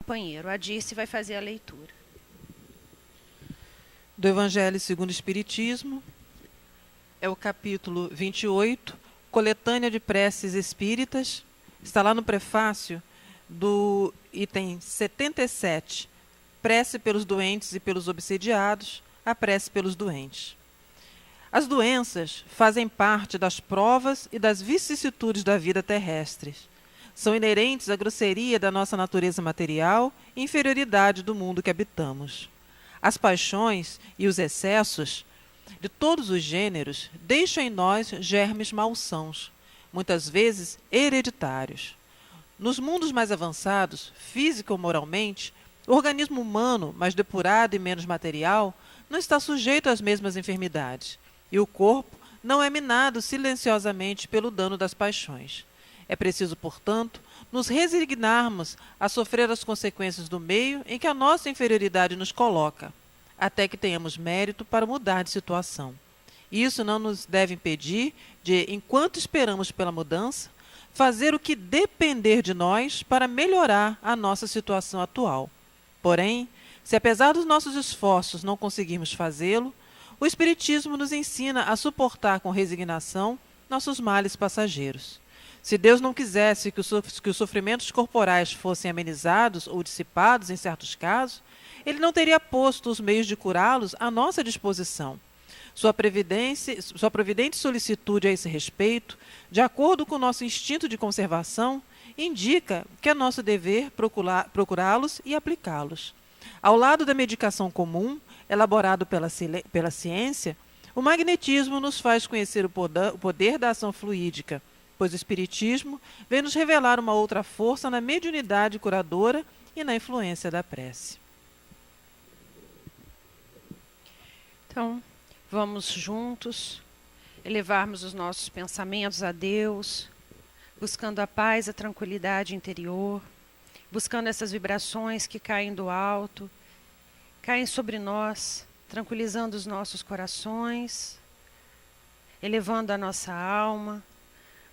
companheiro. A Dirce vai fazer a leitura. Do Evangelho segundo o Espiritismo, é o capítulo 28, Coletânea de Preces Espíritas. Está lá no prefácio do item 77, Prece pelos doentes e pelos obsediados, a prece pelos doentes. As doenças fazem parte das provas e das vicissitudes da vida terrestre. São inerentes à grosseria da nossa natureza material e inferioridade do mundo que habitamos. As paixões e os excessos de todos os gêneros deixam em nós germes malsãos, muitas vezes hereditários. Nos mundos mais avançados, física ou moralmente, o organismo humano, mais depurado e menos material, não está sujeito às mesmas enfermidades, e o corpo não é minado silenciosamente pelo dano das paixões. É preciso, portanto, nos resignarmos a sofrer as consequências do meio em que a nossa inferioridade nos coloca, até que tenhamos mérito para mudar de situação. Isso não nos deve impedir de, enquanto esperamos pela mudança, fazer o que depender de nós para melhorar a nossa situação atual. Porém, se apesar dos nossos esforços não conseguirmos fazê-lo, o Espiritismo nos ensina a suportar com resignação nossos males passageiros. Se Deus não quisesse que os sofrimentos corporais fossem amenizados ou dissipados em certos casos, Ele não teria posto os meios de curá-los à nossa disposição. Sua providente solicitude a esse respeito, de acordo com o nosso instinto de conservação, indica que é nosso dever procurá-los e aplicá-los. Ao lado da medicação comum, elaborado pela ciência, o magnetismo nos faz conhecer o poder da ação fluídica, pois o Espiritismo vem nos revelar uma outra força na mediunidade curadora e na influência da prece. Então, vamos juntos elevarmos os nossos pensamentos a Deus, buscando a paz, a tranquilidade interior, buscando essas vibrações que caem do alto, caem sobre nós, tranquilizando os nossos corações, elevando a nossa alma,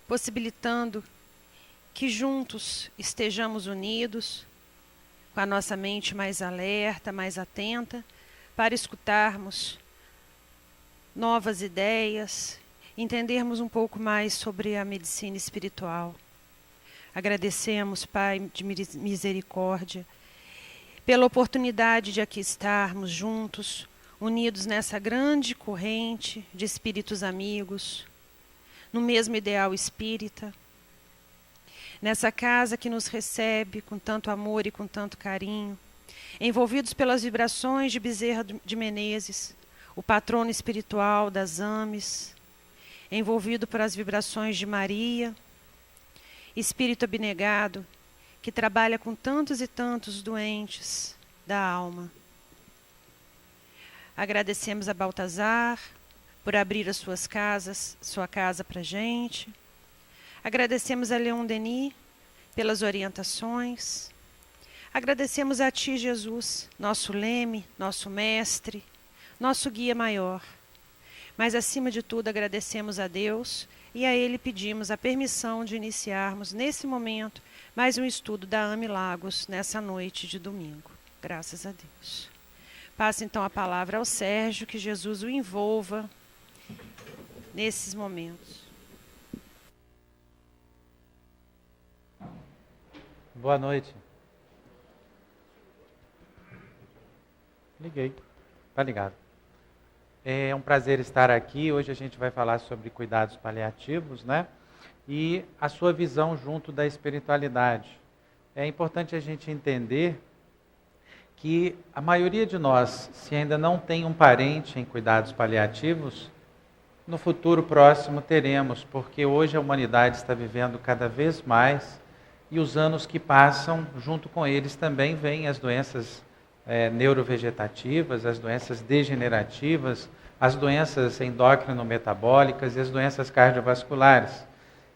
possibilitando que juntos estejamos unidos, com a nossa mente mais alerta, mais atenta, para escutarmos novas ideias, entendermos um pouco mais sobre a medicina espiritual. Agradecemos, Pai de misericórdia, pela oportunidade de aqui estarmos juntos, unidos nessa grande corrente de espíritos amigos, no mesmo ideal espírita, nessa casa que nos recebe com tanto amor e com tanto carinho, envolvidos pelas vibrações de Bezerra de Menezes, o patrono espiritual das AMES, envolvido pelas vibrações de Maria, espírito abnegado, que trabalha com tantos e tantos doentes da alma. Agradecemos a Baltazar por abrir sua casa para a gente. Agradecemos a Leon Denis pelas orientações. Agradecemos a Ti, Jesus, nosso leme, nosso mestre, nosso guia maior. Mas, acima de tudo, agradecemos a Deus e a Ele pedimos a permissão de iniciarmos, nesse momento, mais um estudo da AME Lagos, nessa noite de domingo. Graças a Deus. Passo, então, a palavra ao Sérgio, que Jesus o envolva nesses momentos. Boa noite. Liguei. Tá ligado. É um prazer estar aqui. Hoje a gente vai falar sobre cuidados paliativos, né? E a sua visão junto da espiritualidade. É importante a gente entender que a maioria de nós, se ainda não tem um parente em cuidados paliativos, no futuro próximo teremos, porque hoje a humanidade está vivendo cada vez mais e os anos que passam, junto com eles também vêm as doenças neurovegetativas, as doenças degenerativas, as doenças endócrino-metabólicas e as doenças cardiovasculares.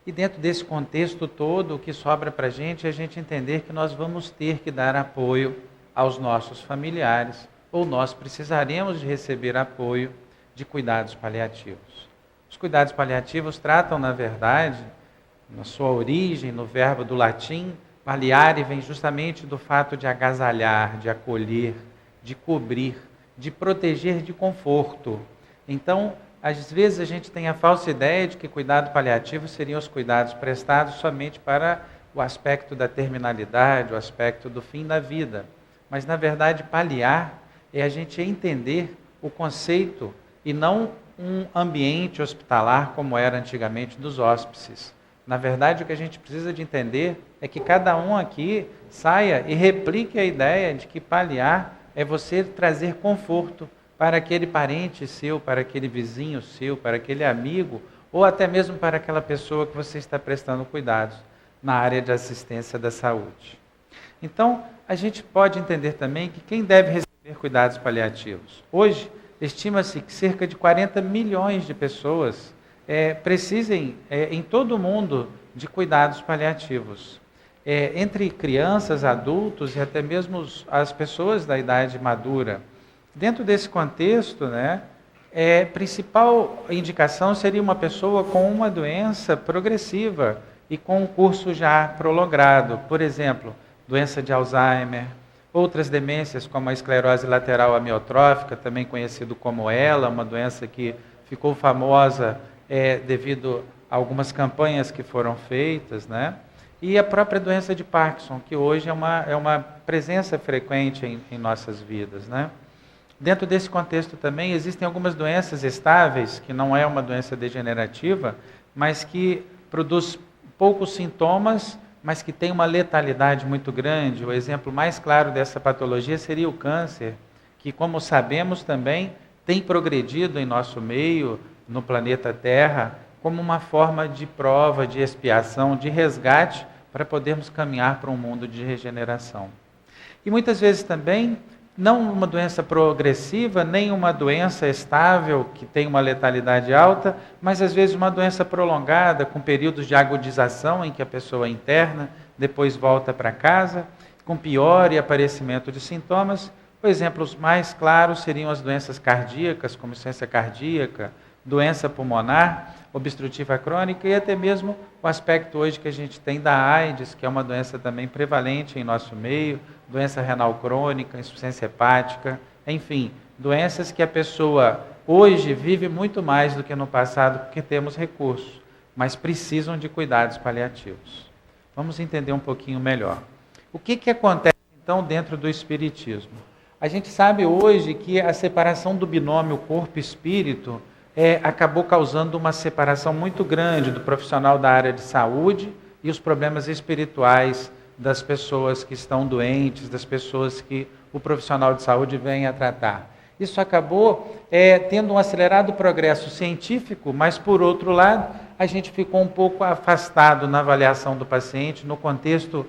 E dentro desse contexto todo, o que sobra para a gente entender que nós vamos ter que dar apoio aos nossos familiares, ou nós precisaremos de receber apoio de cuidados paliativos. Os cuidados paliativos tratam, na verdade, na sua origem, no verbo do latim, Paliare vem justamente do fato de agasalhar, de acolher, de cobrir, de proteger de conforto. Então, às vezes a gente tem a falsa ideia de que cuidado paliativo seriam os cuidados prestados somente para o aspecto da terminalidade, o aspecto do fim da vida. Mas, na verdade, paliar é a gente entender o conceito e não um ambiente hospitalar como era antigamente dos hóspices. Na verdade, o que a gente precisa de entender é que cada um aqui saia e replique a ideia de que paliar é você trazer conforto para aquele parente seu, para aquele vizinho seu, para aquele amigo, ou até mesmo para aquela pessoa que você está prestando cuidados na área de assistência da saúde. Então, a gente pode entender também que quem deve receber cuidados paliativos? Hoje, estima-se que cerca de 40 milhões de pessoas precisem, em todo o mundo, de cuidados paliativos. Entre crianças, adultos e até mesmo as pessoas da idade madura. Dentro desse contexto, principal indicação seria uma pessoa com uma doença progressiva e com um curso já prolongado. Por exemplo, doença de Alzheimer, outras demências como a esclerose lateral amiotrófica, também conhecido como ELA, uma doença que ficou famosa devido a algumas campanhas que foram feitas, e a própria doença de Parkinson, que hoje é uma presença frequente em nossas vidas, Dentro desse contexto também existem algumas doenças estáveis, que não é uma doença degenerativa, mas que produz poucos sintomas, mas que tem uma letalidade muito grande. O exemplo mais claro dessa patologia seria o câncer, que, como sabemos também, tem progredido em nosso meio, no planeta Terra, como uma forma de prova, de expiação, de resgate, para podermos caminhar para um mundo de regeneração. E muitas vezes também, não uma doença progressiva, nem uma doença estável, que tem uma letalidade alta, mas às vezes uma doença prolongada, com períodos de agudização em que a pessoa interna, depois volta para casa, com pior e aparecimento de sintomas. Por exemplo, os mais claros seriam as doenças cardíacas, como insuficiência cardíaca, doença pulmonar, obstrutiva crônica e até mesmo o aspecto hoje que a gente tem da AIDS, que é uma doença também prevalente em nosso meio, doença renal crônica, insuficiência hepática, enfim, doenças que a pessoa hoje vive muito mais do que no passado porque temos recursos, mas precisam de cuidados paliativos. Vamos entender um pouquinho melhor. O que acontece então dentro do espiritismo? A gente sabe hoje que a separação do binômio corpo-espírito acabou causando uma separação muito grande do profissional da área de saúde e os problemas espirituais das pessoas que estão doentes, das pessoas que o profissional de saúde vem a tratar. Isso acabou tendo um acelerado progresso científico, mas, por outro lado, a gente ficou um pouco afastado na avaliação do paciente, no contexto,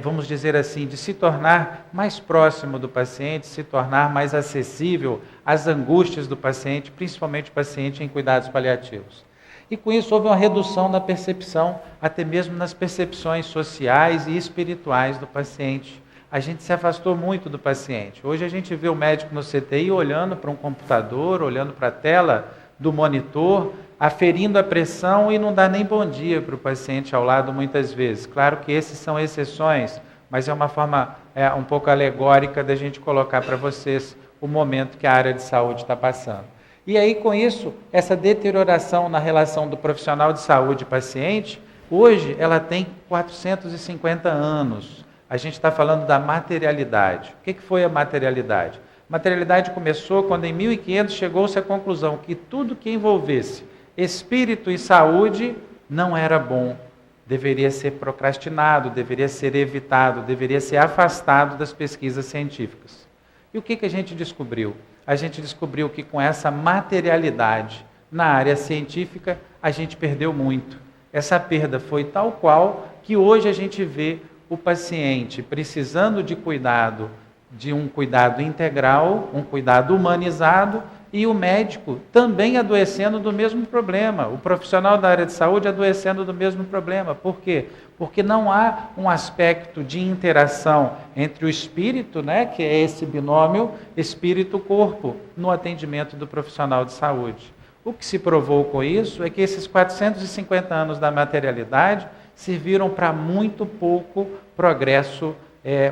vamos dizer assim, de se tornar mais próximo do paciente, se tornar mais acessível às angústias do paciente, principalmente o paciente em cuidados paliativos. E com isso houve uma redução na percepção, até mesmo nas percepções sociais e espirituais do paciente. A gente se afastou muito do paciente. Hoje a gente vê o médico no CTI olhando para um computador, olhando para a tela do monitor, aferindo a pressão e não dá nem bom dia para o paciente ao lado muitas vezes. Claro que esses são exceções, mas é uma forma um pouco alegórica da gente colocar para vocês o momento que a área de saúde está passando. E aí, com isso, essa deterioração na relação do profissional de saúde e paciente, hoje ela tem 450 anos. A gente está falando da materialidade. O que foi a materialidade? A materialidade começou quando, em 1500, chegou-se à conclusão que tudo que envolvesse espírito e saúde não era bom. Deveria ser procrastinado, deveria ser evitado, deveria ser afastado das pesquisas científicas. E o que a gente descobriu? A gente descobriu que com essa materialidade na área científica, a gente perdeu muito. Essa perda foi tal qual que hoje a gente vê o paciente precisando de um cuidado integral, um cuidado humanizado, e o médico também adoecendo do mesmo problema, o profissional da área de saúde adoecendo do mesmo problema. Por quê? Porque não há um aspecto de interação entre o espírito, que é esse binômio espírito-corpo, no atendimento do profissional de saúde. O que se provou com isso é que esses 450 anos da materialidade serviram para muito pouco progresso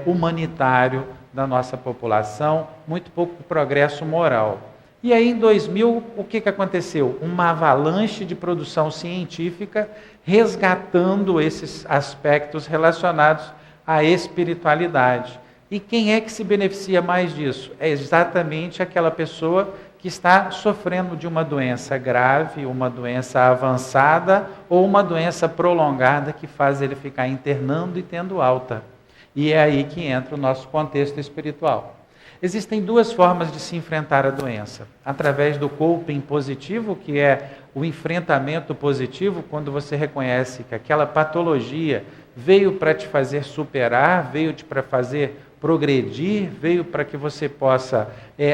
humanitário da nossa população, muito pouco progresso moral. E aí, em 2000, o que aconteceu? Uma avalanche de produção científica resgatando esses aspectos relacionados à espiritualidade. E quem é que se beneficia mais disso? É exatamente aquela pessoa que está sofrendo de uma doença grave, uma doença avançada ou uma doença prolongada que faz ele ficar internando e tendo alta. E é aí que entra o nosso contexto espiritual. Existem duas formas de se enfrentar a doença. Através do coping positivo, que é o enfrentamento positivo, quando você reconhece que aquela patologia veio para te fazer superar, veio para fazer progredir, veio para que você possa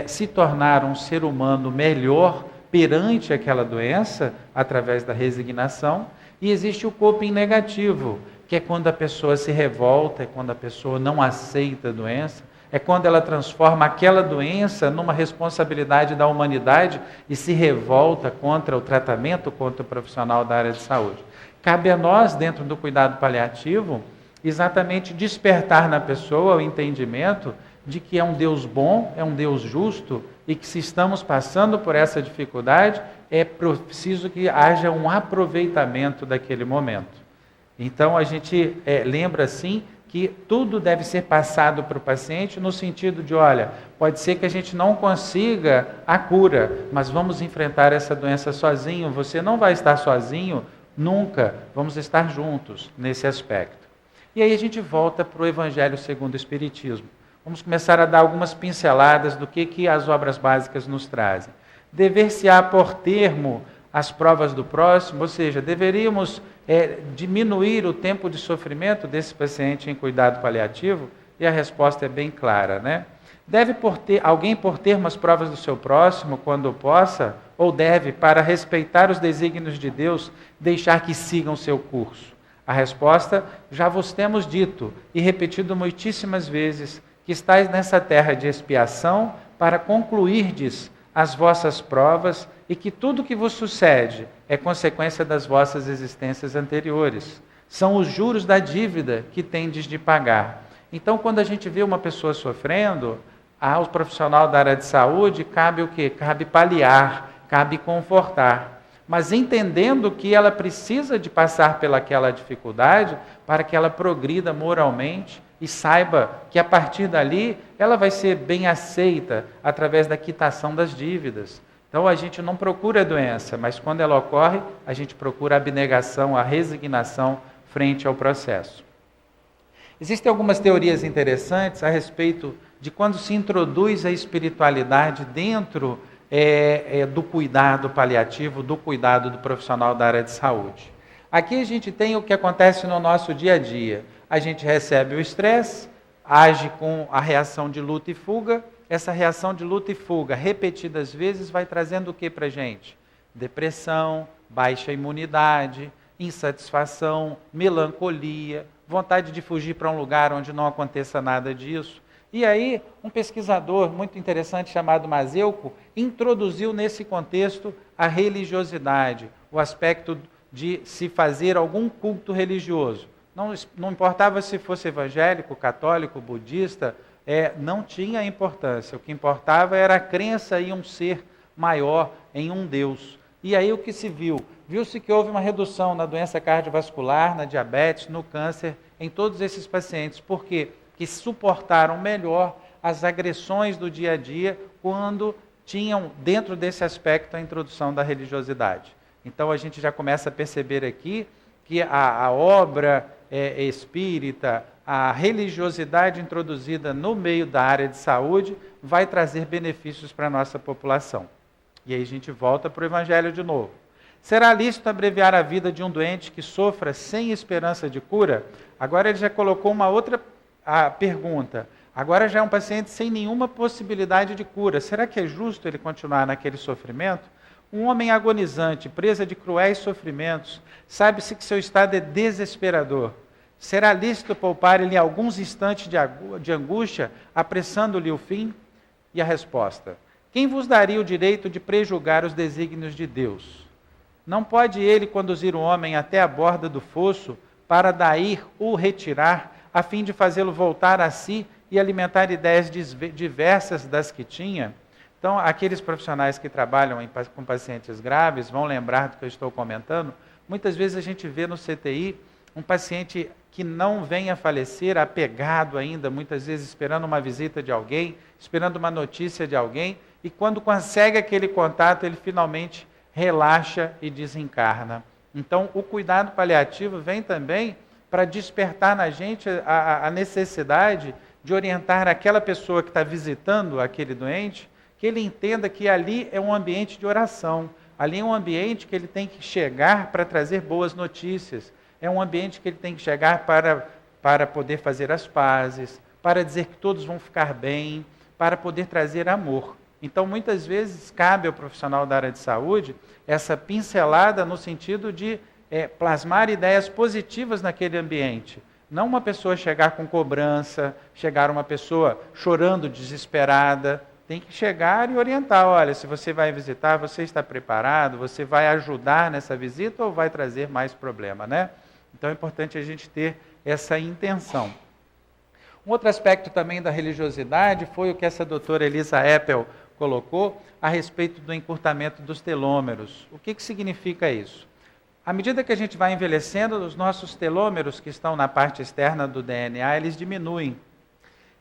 se tornar um ser humano melhor perante aquela doença, através da resignação. E existe o coping negativo, que é quando a pessoa se revolta, é quando a pessoa não aceita a doença, é quando ela transforma aquela doença numa responsabilidade da humanidade e se revolta contra o tratamento, contra o profissional da área de saúde. Cabe a nós, dentro do cuidado paliativo, exatamente despertar na pessoa o entendimento de que é um Deus bom, é um Deus justo, e que se estamos passando por essa dificuldade, é preciso que haja um aproveitamento daquele momento. Então a gente lembra assim que tudo deve ser passado para o paciente no sentido de, olha, pode ser que a gente não consiga a cura, mas vamos enfrentar essa doença sozinho, você não vai estar sozinho nunca, vamos estar juntos nesse aspecto. E aí a gente volta para o Evangelho segundo o Espiritismo. Vamos começar a dar algumas pinceladas do que as obras básicas nos trazem. Dever-se-á por termo as provas do próximo, ou seja, deveríamos diminuir o tempo de sofrimento desse paciente em cuidado paliativo? E a resposta é bem clara, né? Deve alguém por termo as provas do seu próximo quando possa, ou deve, para respeitar os desígnios de Deus, deixar que sigam seu curso? A resposta, já vos temos dito e repetido muitíssimas vezes, que estáis nessa terra de expiação para concluirdes as vossas provas e que tudo que vos sucede é consequência das vossas existências anteriores. São os juros da dívida que tendes de pagar. Então, quando a gente vê uma pessoa sofrendo, ao profissional da área de saúde cabe o quê? Cabe paliar, cabe confortar. Mas entendendo que ela precisa de passar pelaquela dificuldade para que ela progrida moralmente e saiba que a partir dali ela vai ser bem aceita através da quitação das dívidas. Então a gente não procura a doença, mas quando ela ocorre, a gente procura a abnegação, a resignação frente ao processo. Existem algumas teorias interessantes a respeito de quando se introduz a espiritualidade dentro do cuidado paliativo, do cuidado do profissional da área de saúde. Aqui a gente tem o que acontece no nosso dia a dia. A gente recebe o estresse, age com a reação de luta e fuga. Essa reação de luta e fuga, repetidas vezes, vai trazendo o que para a gente? Depressão, baixa imunidade, insatisfação, melancolia, vontade de fugir para um lugar onde não aconteça nada disso. E aí, um pesquisador muito interessante chamado Mazeuco introduziu nesse contexto a religiosidade, o aspecto de se fazer algum culto religioso. Não importava se fosse evangélico, católico, budista, não tinha importância. O que importava era a crença em um ser maior, em um Deus. E aí o que se viu? Viu-se que houve uma redução na doença cardiovascular, na diabetes, no câncer, em todos esses pacientes. Por quê? Que suportaram melhor as agressões do dia a dia quando tinham dentro desse aspecto a introdução da religiosidade. Então a gente já começa a perceber aqui que a obra espírita, a religiosidade introduzida no meio da área de saúde vai trazer benefícios para a nossa população. E aí a gente volta para o Evangelho de novo. Será lícito abreviar a vida de um doente que sofra sem esperança de cura? Agora ele já colocou uma outra pergunta. Agora já é um paciente sem nenhuma possibilidade de cura. Será que é justo ele continuar naquele sofrimento? Um homem agonizante, presa de cruéis sofrimentos, sabe-se que seu estado é desesperador. Será lícito poupar-lhe alguns instantes de angústia, apressando-lhe o fim? E a resposta: quem vos daria o direito de prejulgar os desígnios de Deus? Não pode ele conduzir o homem até a borda do fosso, para daí o retirar, a fim de fazê-lo voltar a si e alimentar ideias diversas das que tinha. Então, aqueles profissionais que trabalham com pacientes graves vão lembrar do que eu estou comentando. Muitas vezes a gente vê no CTI um paciente que não vem a falecer, apegado ainda, muitas vezes esperando uma visita de alguém, esperando uma notícia de alguém, e quando consegue aquele contato, ele finalmente relaxa e desencarna. Então, o cuidado paliativo vem também para despertar na gente a necessidade de orientar aquela pessoa que está visitando aquele doente, que ele entenda que ali é um ambiente de oração, ali é um ambiente que ele tem que chegar para trazer boas notícias, é um ambiente que ele tem que chegar para poder fazer as pazes, para dizer que todos vão ficar bem, para poder trazer amor. Então, muitas vezes, cabe ao profissional da área de saúde essa pincelada no sentido de plasmar ideias positivas naquele ambiente. Não uma pessoa chegar com cobrança, chegar uma pessoa chorando, desesperada. Tem que chegar e orientar, olha, se você vai visitar, você está preparado, você vai ajudar nessa visita ou vai trazer mais problema, né? Então é importante a gente ter essa intenção. Um outro aspecto também da religiosidade foi o que essa doutora Elisa Eppel colocou a respeito do encurtamento dos telômeros. O que significa isso? À medida que a gente vai envelhecendo, os nossos telômeros que estão na parte externa do DNA, eles diminuem.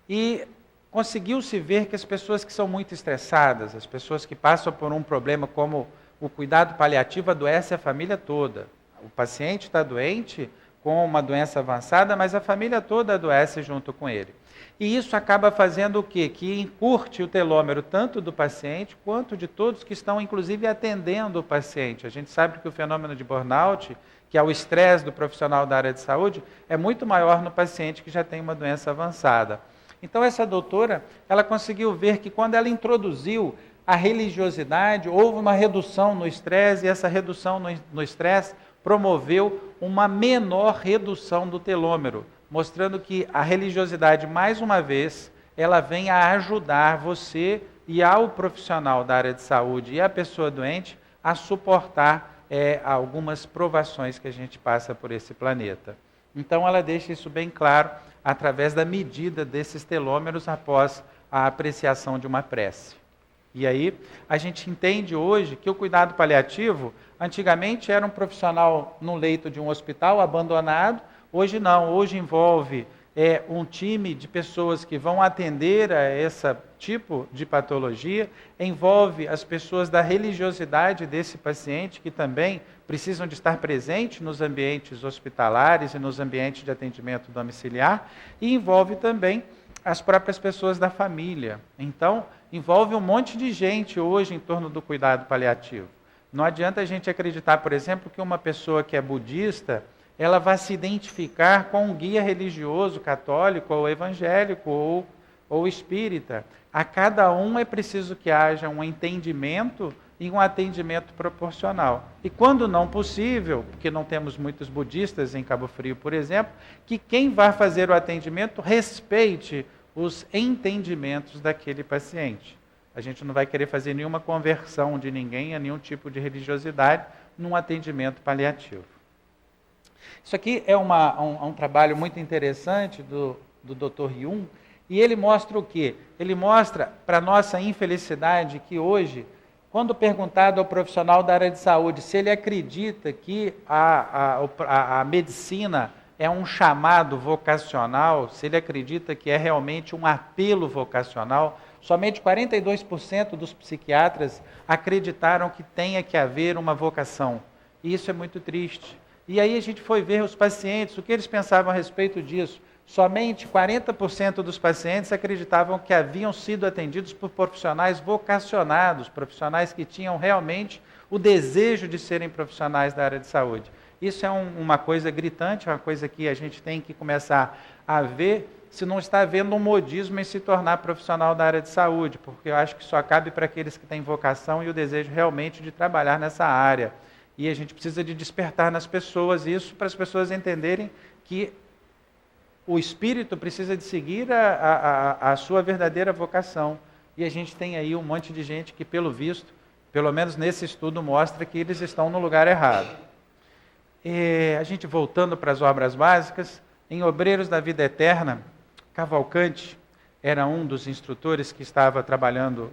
E conseguiu-se ver que as pessoas que são muito estressadas, as pessoas que passam por um problema como o cuidado paliativo, adoece a família toda. O paciente está doente com uma doença avançada, mas a família toda adoece junto com ele. E isso acaba fazendo o quê? Que encurte o telômero tanto do paciente quanto de todos que estão, inclusive, atendendo o paciente. A gente sabe que o fenômeno de burnout, que é o estresse do profissional da área de saúde, é muito maior no paciente que já tem uma doença avançada. Então, essa doutora, ela conseguiu ver que quando ela introduziu a religiosidade, houve uma redução no estresse, e essa redução no estresse promoveu uma menor redução do telômero, mostrando que a religiosidade, mais uma vez, ela vem a ajudar você e ao profissional da área de saúde e a pessoa doente a suportar algumas provações que a gente passa por esse planeta. Então, ela deixa isso bem claro através da medida desses telômeros após a apreciação de uma prece. E aí, a gente entende hoje que o cuidado paliativo, antigamente era um profissional no leito de um hospital abandonado, hoje não, hoje envolve um time de pessoas que vão atender a esse tipo de patologia, envolve as pessoas da religiosidade desse paciente, que também precisam de estar presentes nos ambientes hospitalares e nos ambientes de atendimento domiciliar, e envolve também as próprias pessoas da família. Então, envolve um monte de gente hoje em torno do cuidado paliativo. Não adianta a gente acreditar, por exemplo, que uma pessoa que é budista, ela vai se identificar com um guia religioso católico ou evangélico ou espírita. A cada um é preciso que haja um entendimento e um atendimento proporcional. E quando não possível, porque não temos muitos budistas em Cabo Frio, por exemplo, que quem vai fazer o atendimento respeite os entendimentos daquele paciente. A gente não vai querer fazer nenhuma conversão de ninguém a nenhum tipo de religiosidade num atendimento paliativo. Isso aqui é um trabalho muito interessante do Dr. Jung, e ele mostra o quê? Ele mostra, para nossa infelicidade, que hoje, quando perguntado ao profissional da área de saúde se ele acredita que a medicina é um chamado vocacional, se ele acredita que é realmente um apelo vocacional, somente 42% dos psiquiatras acreditaram que tenha que haver uma vocação. E isso é muito triste. E aí a gente foi ver os pacientes, o que eles pensavam a respeito disso. Somente 40% dos pacientes acreditavam que haviam sido atendidos por profissionais vocacionados, profissionais que tinham realmente o desejo de serem profissionais da área de saúde. Isso é uma coisa gritante, uma coisa que a gente tem que começar a ver se não está havendo um modismo em se tornar profissional da área de saúde, porque eu acho que só cabe para aqueles que têm vocação e o desejo realmente de trabalhar nessa área. E a gente precisa de despertar nas pessoas isso, para as pessoas entenderem que o espírito precisa de seguir a sua verdadeira vocação. E a gente tem aí um monte de gente que, pelo visto, pelo menos nesse estudo, mostra que eles estão no lugar errado. A gente voltando para as obras básicas, em Obreiros da Vida Eterna, Cavalcante era um dos instrutores que estava trabalhando,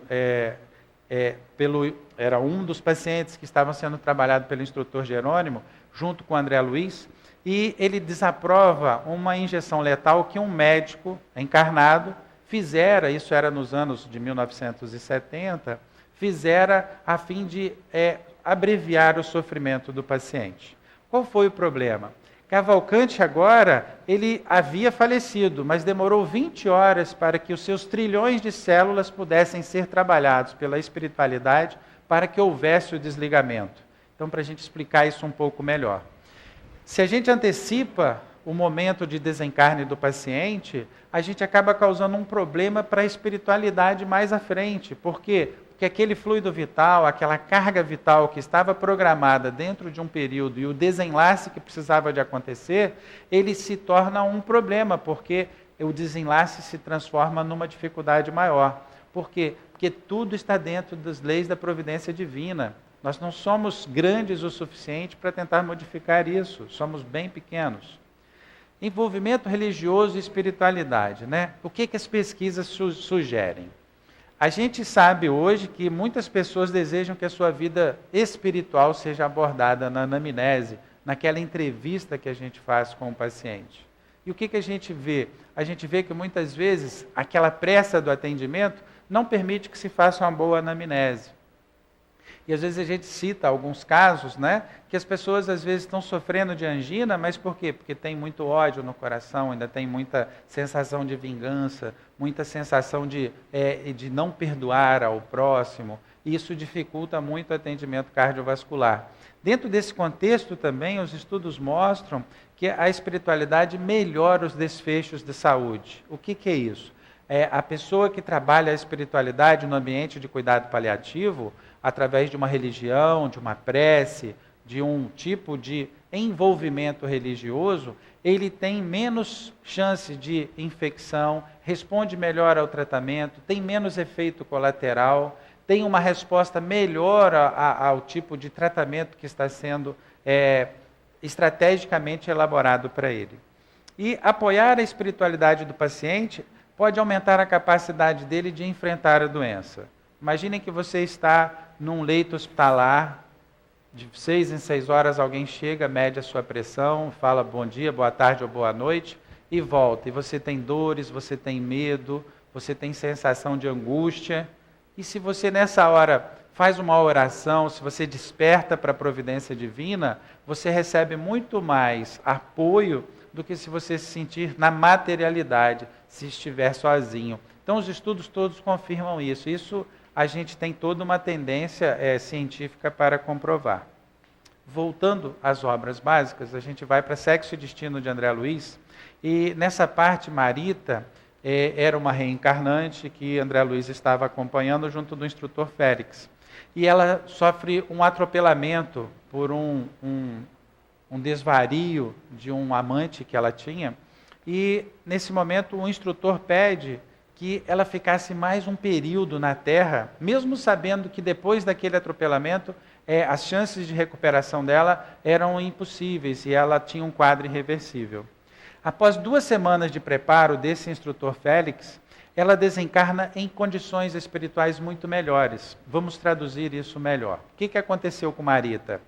era um dos pacientes que estavam sendo trabalhado pelo instrutor Jerônimo, junto com André Luiz, e ele desaprova uma injeção letal que um médico encarnado fizera, isso era nos anos de 1970, fizera a fim de abreviar o sofrimento do paciente. Qual foi o problema? Cavalcante agora, ele havia falecido, mas demorou 20 horas para que os seus trilhões de células pudessem ser trabalhados pela espiritualidade para que houvesse o desligamento. Então, para a gente explicar isso um pouco melhor. Se a gente antecipa o momento de desencarne do paciente, a gente acaba causando um problema para a espiritualidade mais à frente. Por quê? Porque aquele fluido vital, aquela carga vital que estava programada dentro de um período e o desenlace que precisava de acontecer, ele se torna um problema, porque o desenlace se transforma numa dificuldade maior. Por quê? Porque tudo está dentro das leis da providência divina. Nós não somos grandes o suficiente para tentar modificar isso, somos bem pequenos. Envolvimento religioso e espiritualidade, né? O que as pesquisas sugerem? A gente sabe hoje que muitas pessoas desejam que a sua vida espiritual seja abordada na anamnese, naquela entrevista que a gente faz com o paciente. E o que a gente vê? A gente vê que muitas vezes aquela pressa do atendimento não permite que se faça uma boa anamnese. E às vezes a gente cita alguns casos, né, que as pessoas às vezes estão sofrendo de angina, mas por quê? Porque tem muito ódio no coração, ainda tem muita sensação de vingança, muita sensação de não perdoar ao próximo. E isso dificulta muito o atendimento cardiovascular. Dentro desse contexto também, os estudos mostram que a espiritualidade melhora os desfechos de saúde. O que é isso? A pessoa que trabalha a espiritualidade no ambiente de cuidado paliativo, através de uma religião, de uma prece, de um tipo de envolvimento religioso, ele tem menos chance de infecção, responde melhor ao tratamento, tem menos efeito colateral, tem uma resposta melhor ao tipo de tratamento que está sendo estrategicamente elaborado para ele. E apoiar a espiritualidade do paciente pode aumentar a capacidade dele de enfrentar a doença. Imaginem que você está num leito hospitalar, de 6 em 6 horas alguém chega, mede a sua pressão, fala bom dia, boa tarde ou boa noite e volta. E você tem dores, você tem medo, você tem sensação de angústia. E se você nessa hora faz uma oração, se você desperta para a providência divina, você recebe muito mais apoio do que se você se sentir na materialidade, se estiver sozinho. Então os estudos todos confirmam isso. Isso a gente tem toda uma tendência científica para comprovar. Voltando às obras básicas, a gente vai para Sexo e Destino de André Luiz, e nessa parte Marita era uma reencarnante que André Luiz estava acompanhando junto do instrutor Félix. E ela sofre um atropelamento por um desvario de um amante que ela tinha, e nesse momento o instrutor pede que ela ficasse mais um período na Terra, mesmo sabendo que depois daquele atropelamento, as chances de recuperação dela eram impossíveis e ela tinha um quadro irreversível. Após 2 semanas de preparo desse instrutor Félix, ela desencarna em condições espirituais muito melhores. Vamos traduzir isso melhor. O que aconteceu com Marita?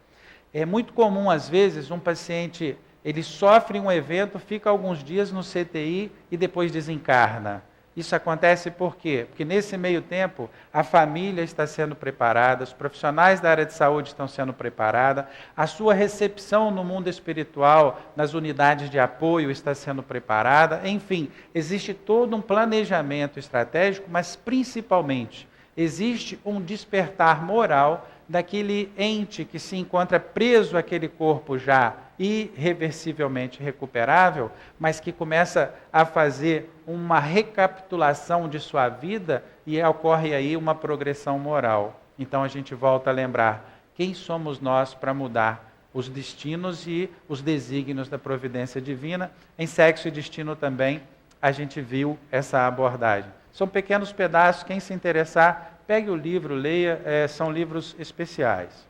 É muito comum, às vezes, um paciente, ele sofre um evento, fica alguns dias no CTI e depois desencarna. Isso acontece por quê? Porque nesse meio tempo a família está sendo preparada, os profissionais da área de saúde estão sendo preparados, a sua recepção no mundo espiritual, nas unidades de apoio está sendo preparada, enfim, existe todo um planejamento estratégico, mas principalmente existe um despertar moral daquele ente que se encontra preso àquele corpo já irreversivelmente recuperável, mas que começa a fazer uma recapitulação de sua vida e ocorre aí uma progressão moral. Então a gente volta a lembrar, quem somos nós para mudar os destinos e os desígnios da providência divina? Em Sexo e Destino também a gente viu essa abordagem. São pequenos pedaços, quem se interessar, pegue o livro, leia, são livros especiais.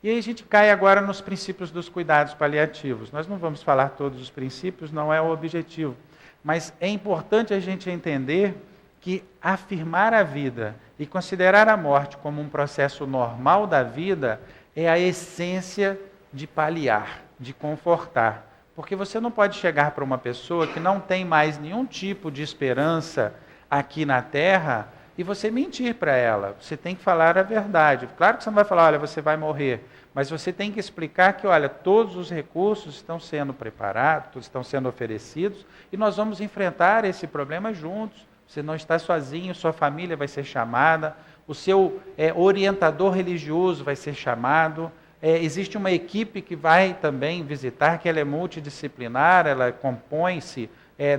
E aí a gente cai agora nos princípios dos cuidados paliativos. Nós não vamos falar todos os princípios, não é o objetivo. Mas é importante a gente entender que afirmar a vida e considerar a morte como um processo normal da vida é a essência de paliar, de confortar. Porque você não pode chegar para uma pessoa que não tem mais nenhum tipo de esperança aqui na Terra e você mentir para ela. Você tem que falar a verdade. Claro que você não vai falar, olha, você vai morrer. Mas você tem que explicar que, olha, todos os recursos estão sendo preparados, estão sendo oferecidos, e nós vamos enfrentar esse problema juntos. Você não está sozinho, sua família vai ser chamada, o seu orientador religioso vai ser chamado. Existe uma equipe que vai também visitar, que ela é multidisciplinar, ela compõe-se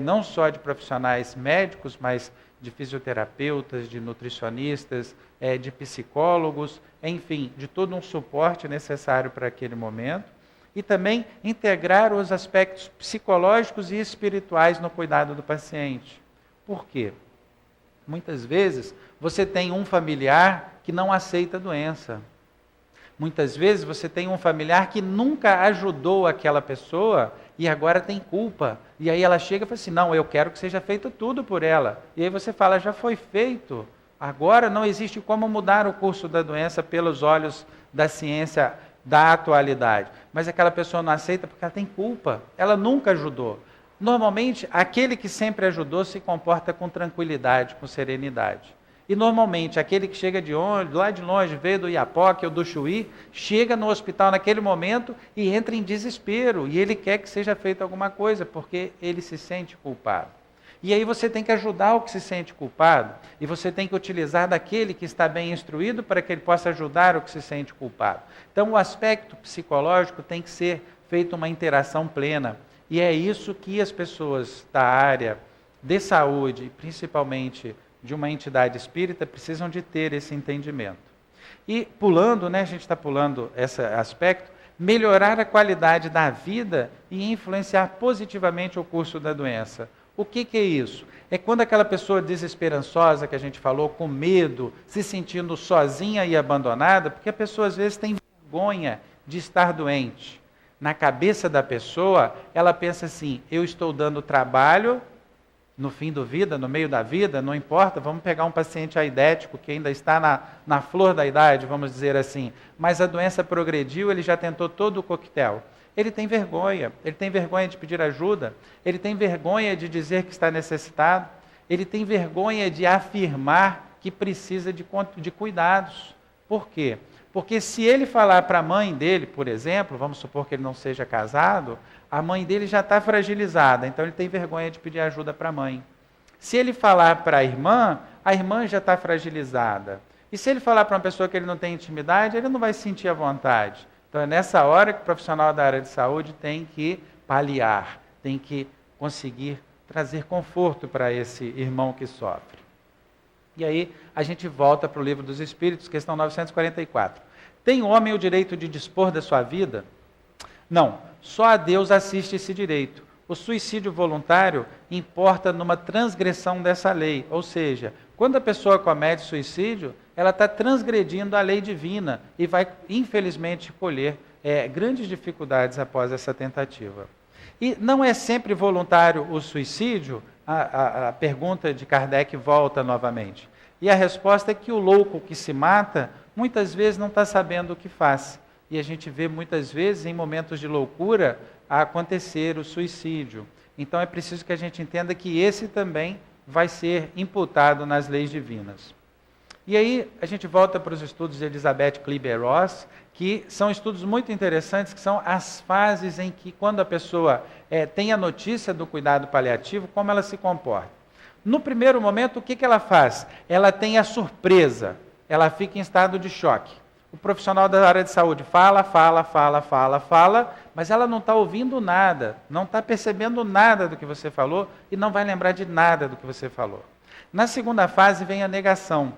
não só de profissionais médicos, mas de fisioterapeutas, de nutricionistas, de psicólogos, enfim, de todo um suporte necessário para aquele momento. E também integrar os aspectos psicológicos e espirituais no cuidado do paciente. Por quê? Muitas vezes você tem um familiar que não aceita a doença. Muitas vezes você tem um familiar que nunca ajudou aquela pessoa e agora tem culpa. E aí ela chega e fala assim, não, eu quero que seja feito tudo por ela. E aí você fala, já foi feito. Agora não existe como mudar o curso da doença pelos olhos da ciência da atualidade. Mas aquela pessoa não aceita porque ela tem culpa. Ela nunca ajudou. Normalmente, aquele que sempre ajudou se comporta com tranquilidade, com serenidade. E normalmente, aquele que chega de onde, lá de longe, veio do Iapoque ou do Chuí, chega no hospital naquele momento e entra em desespero. E ele quer que seja feita alguma coisa, porque ele se sente culpado. E aí você tem que ajudar o que se sente culpado. E você tem que utilizar daquele que está bem instruído para que ele possa ajudar o que se sente culpado. Então, o aspecto psicológico tem que ser feita uma interação plena. E é isso que as pessoas da área de saúde, principalmente de uma entidade espírita, precisam de ter esse entendimento. E pulando, a gente está pulando esse aspecto, melhorar a qualidade da vida e influenciar positivamente o curso da doença. O que é isso? É quando aquela pessoa desesperançosa que a gente falou, com medo, se sentindo sozinha e abandonada, porque a pessoa às vezes tem vergonha de estar doente. Na cabeça da pessoa, ela pensa assim, eu estou dando trabalho no fim da vida, no meio da vida, não importa, vamos pegar um paciente aidético que ainda está na flor da idade, vamos dizer assim, mas a doença progrediu, ele já tentou todo o coquetel. Ele tem vergonha de pedir ajuda, ele tem vergonha de dizer que está necessitado, ele tem vergonha de afirmar que precisa de cuidados. Por quê? Porque se ele falar para a mãe dele, por exemplo, vamos supor que ele não seja casado, a mãe dele já está fragilizada, então ele tem vergonha de pedir ajuda para a mãe. Se ele falar para a irmã já está fragilizada. E se ele falar para uma pessoa que ele não tem intimidade, ele não vai sentir a vontade. Então é nessa hora que o profissional da área de saúde tem que paliar, tem que conseguir trazer conforto para esse irmão que sofre. E aí a gente volta para o Livro dos Espíritos, questão 944. Tem o homem o direito de dispor da sua vida? Não, só a Deus assiste esse direito. O suicídio voluntário importa numa transgressão dessa lei, ou seja, quando a pessoa comete suicídio, ela está transgredindo a lei divina e vai, infelizmente, colher grandes dificuldades após essa tentativa. E não é sempre voluntário o suicídio? A pergunta de Kardec volta novamente. E a resposta é que o louco que se mata, muitas vezes não está sabendo o que faz. E a gente vê muitas vezes, em momentos de loucura, a acontecer o suicídio. Então é preciso que a gente entenda que esse também vai ser imputado nas leis divinas. E aí a gente volta para os estudos de Elizabeth Kübler-Ross, que são estudos muito interessantes, que são as fases em que, quando a pessoa tem a notícia do cuidado paliativo, como ela se comporta. No primeiro momento, o que ela faz? Ela tem a surpresa, ela fica em estado de choque. O profissional da área de saúde fala, mas ela não está ouvindo nada, não está percebendo nada do que você falou e não vai lembrar de nada do que você falou. Na segunda fase vem a negação,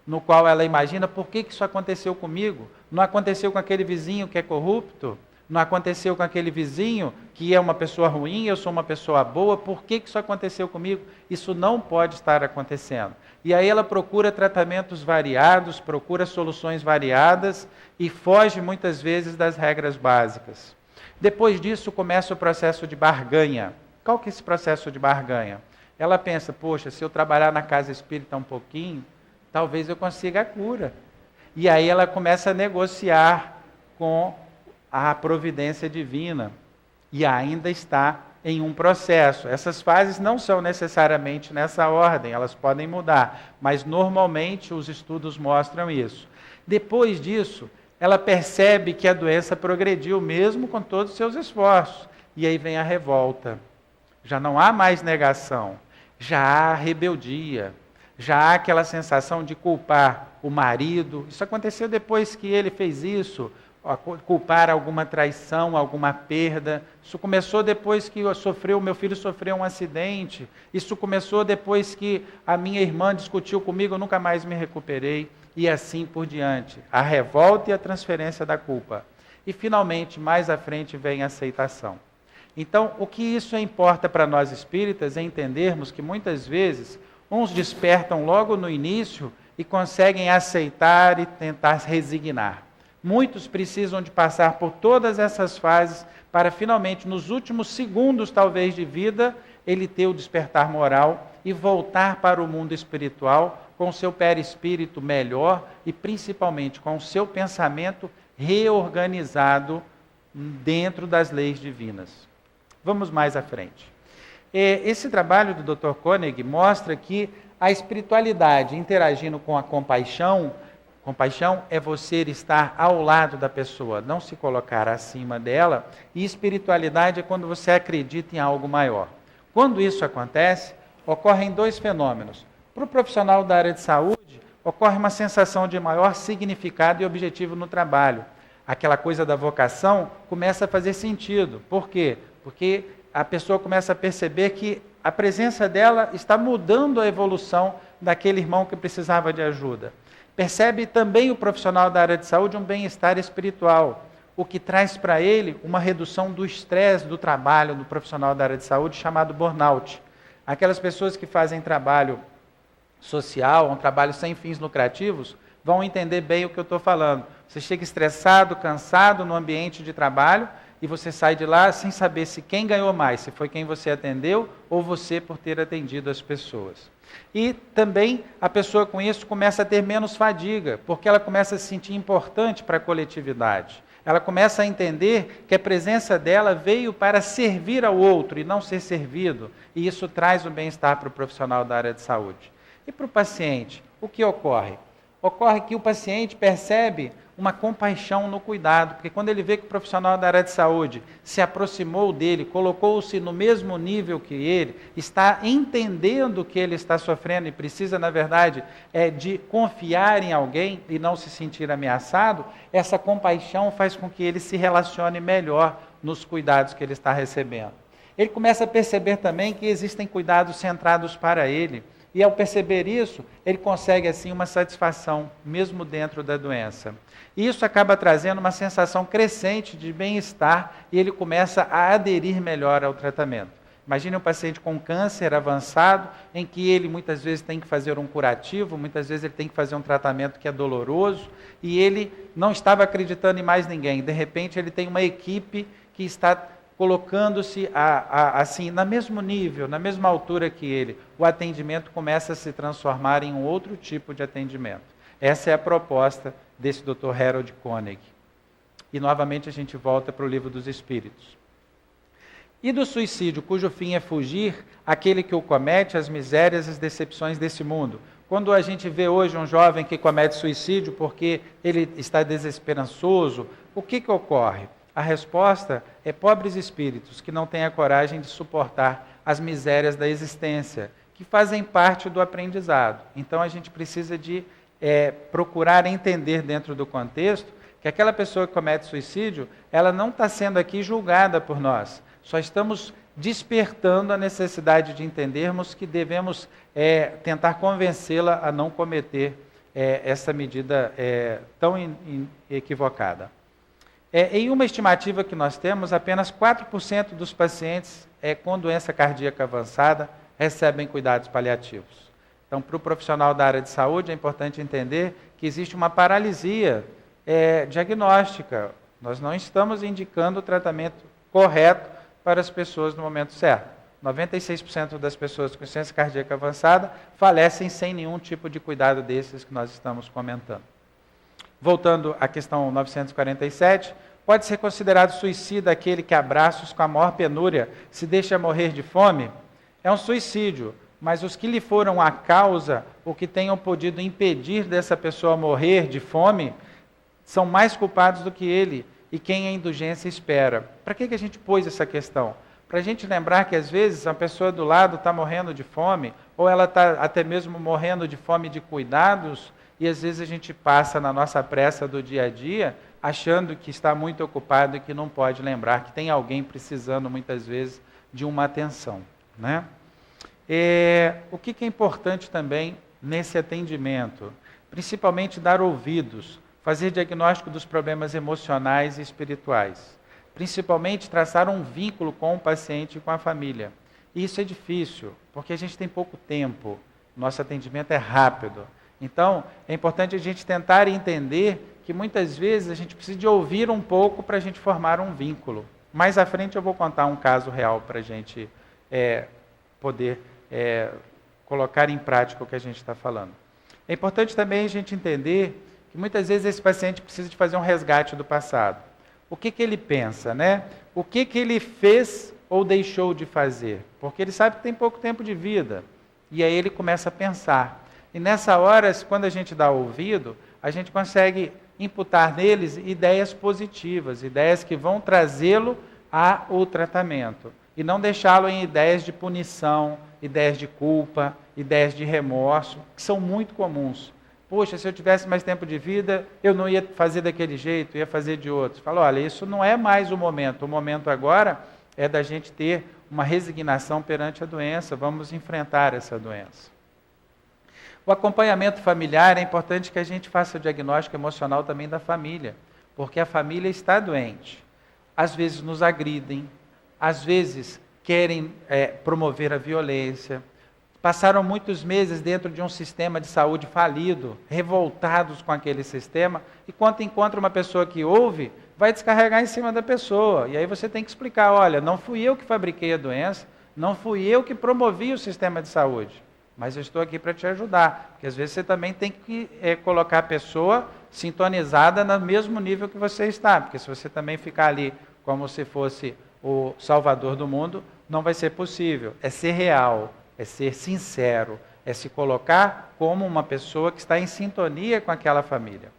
no qual ela imagina por que isso aconteceu comigo, não aconteceu com aquele vizinho que é corrupto, Não aconteceu com aquele vizinho que é uma pessoa ruim, eu sou uma pessoa boa, por que isso aconteceu comigo? Isso não pode estar acontecendo. E aí ela procura tratamentos variados, procura soluções variadas e foge muitas vezes das regras básicas. Depois disso começa o processo de barganha. Qual que é esse processo de barganha? Ela pensa, poxa, se eu trabalhar na casa espírita um pouquinho, talvez eu consiga a cura. E aí ela começa a negociar com a providência divina. E ainda está em um processo. Essas fases não são necessariamente nessa ordem, elas podem mudar, mas normalmente os estudos mostram isso. Depois disso, ela percebe que a doença progrediu mesmo com todos os seus esforços. E aí vem a revolta. Já não há mais negação, já há rebeldia, já há aquela sensação de culpar o marido. Isso aconteceu depois que ele fez isso, culpar alguma traição, alguma perda. Isso começou depois que meu filho sofreu um acidente. Isso começou depois que a minha irmã discutiu comigo, eu nunca mais me recuperei. E assim por diante. A revolta e a transferência da culpa. E finalmente, mais à frente, vem a aceitação. Então, o que isso importa para nós espíritas é entendermos que muitas vezes uns despertam logo no início e conseguem aceitar e tentar resignar. Muitos precisam de passar por todas essas fases para finalmente, nos últimos segundos talvez de vida, ele ter o despertar moral e voltar para o mundo espiritual com o seu perispírito melhor e principalmente com o seu pensamento reorganizado dentro das leis divinas. Vamos mais à frente. Esse trabalho do Dr. Koenig mostra que a espiritualidade interagindo com a compaixão é você estar ao lado da pessoa, não se colocar acima dela, e espiritualidade é quando você acredita em algo maior. Quando isso acontece, ocorrem dois fenômenos. Para o profissional da área de saúde, ocorre uma sensação de maior significado e objetivo no trabalho. Aquela coisa da vocação começa a fazer sentido. Por quê? Porque a pessoa começa a perceber que a presença dela está mudando a evolução daquele irmão que precisava de ajuda. Percebe também o profissional da área de saúde um bem-estar espiritual, o que traz para ele uma redução do estresse do trabalho do profissional da área de saúde, chamado burnout. Aquelas pessoas que fazem trabalho social, um trabalho sem fins lucrativos, vão entender bem o que eu estou falando. Você chega estressado, cansado no ambiente de trabalho e você sai de lá sem saber se quem ganhou mais, se foi quem você atendeu ou você por ter atendido as pessoas. E também a pessoa com isso começa a ter menos fadiga, porque ela começa a se sentir importante para a coletividade. Ela começa a entender que a presença dela veio para servir ao outro e não ser servido. E isso traz o bem-estar para o profissional da área de saúde. E para o paciente, o que ocorre? Ocorre que o paciente percebe uma compaixão no cuidado, porque quando ele vê que o profissional da área de saúde se aproximou dele, colocou-se no mesmo nível que ele, está entendendo que ele está sofrendo e precisa, na verdade, de confiar em alguém e não se sentir ameaçado, essa compaixão faz com que ele se relacione melhor nos cuidados que ele está recebendo. Ele começa a perceber também que existem cuidados centrados para ele, e ao perceber isso, ele consegue assim uma satisfação, mesmo dentro da doença. E isso acaba trazendo uma sensação crescente de bem-estar e ele começa a aderir melhor ao tratamento. Imagine um paciente com câncer avançado, em que ele muitas vezes tem que fazer um curativo, muitas vezes ele tem que fazer um tratamento que é doloroso, e ele não estava acreditando em mais ninguém. De repente ele tem uma equipe que está colocando-se assim, no mesmo nível, na mesma altura que ele, o atendimento começa a se transformar em um outro tipo de atendimento. Essa é a proposta desse Dr. Harold Koenig. E novamente a gente volta para o Livro dos Espíritos. E do suicídio, cujo fim é fugir, aquele que o comete, as misérias e as decepções desse mundo. Quando a gente vê hoje um jovem que comete suicídio porque ele está desesperançoso, o que ocorre? A resposta é pobres espíritos que não têm a coragem de suportar as misérias da existência, que fazem parte do aprendizado. Então a gente precisa de procurar entender dentro do contexto que aquela pessoa que comete suicídio, ela não está sendo aqui julgada por nós. Só estamos despertando a necessidade de entendermos que devemos tentar convencê-la a não cometer essa medida tão equivocada. Em uma estimativa que nós temos, apenas 4% dos pacientes com doença cardíaca avançada recebem cuidados paliativos. Então, para o profissional da área de saúde, é importante entender que existe uma paralisia diagnóstica. Nós não estamos indicando o tratamento correto para as pessoas no momento certo. 96% das pessoas com insuficiência cardíaca avançada falecem sem nenhum tipo de cuidado desses que nós estamos comentando. Voltando à questão 947, pode ser considerado suicida aquele que a braços com a maior penúria se deixa morrer de fome? É um suicídio, mas os que lhe foram a causa, o que tenham podido impedir dessa pessoa morrer de fome, são mais culpados do que ele e quem a indulgência espera. Para que a gente pôs essa questão? Para a gente lembrar que às vezes a pessoa do lado está morrendo de fome, ou ela está até mesmo morrendo de fome de cuidados, e às vezes a gente passa na nossa pressa do dia a dia, achando que está muito ocupado e que não pode lembrar que tem alguém precisando muitas vezes de uma atenção, né? O que é importante também nesse atendimento? Principalmente dar ouvidos, fazer diagnóstico dos problemas emocionais e espirituais. Principalmente traçar um vínculo com o paciente e com a família. E isso é difícil, porque a gente tem pouco tempo, nosso atendimento é rápido. Então, é importante a gente tentar entender que muitas vezes a gente precisa de ouvir um pouco para a gente formar um vínculo. Mais à frente eu vou contar um caso real para a gente poder colocar em prática o que a gente está falando. É importante também a gente entender que muitas vezes esse paciente precisa de fazer um resgate do passado. O que ele pensa, né? O que ele fez ou deixou de fazer? Porque ele sabe que tem pouco tempo de vida. E aí ele começa a pensar. E nessa hora, quando a gente dá ouvido, a gente consegue imputar neles ideias positivas, ideias que vão trazê-lo ao tratamento. E não deixá-lo em ideias de punição, ideias de culpa, ideias de remorso, que são muito comuns. Poxa, se eu tivesse mais tempo de vida, eu não ia fazer daquele jeito, ia fazer de outro. Fala, olha, isso não é mais o momento agora é da gente ter uma resignação perante a doença, vamos enfrentar essa doença. O acompanhamento familiar, é importante que a gente faça o diagnóstico emocional também da família, porque a família está doente. Às vezes nos agridem, às vezes querem promover a violência, passaram muitos meses dentro de um sistema de saúde falido, revoltados com aquele sistema, e quando encontra uma pessoa que ouve, vai descarregar em cima da pessoa. E aí você tem que explicar, olha, não fui eu que fabriquei a doença, não fui eu que promovi o sistema de saúde, mas eu estou aqui para te ajudar. Porque às vezes você também tem que colocar a pessoa sintonizada no mesmo nível que você está, porque se você também ficar ali como se fosse o salvador do mundo, não vai ser possível. É ser real, é ser sincero, é se colocar como uma pessoa que está em sintonia com aquela família.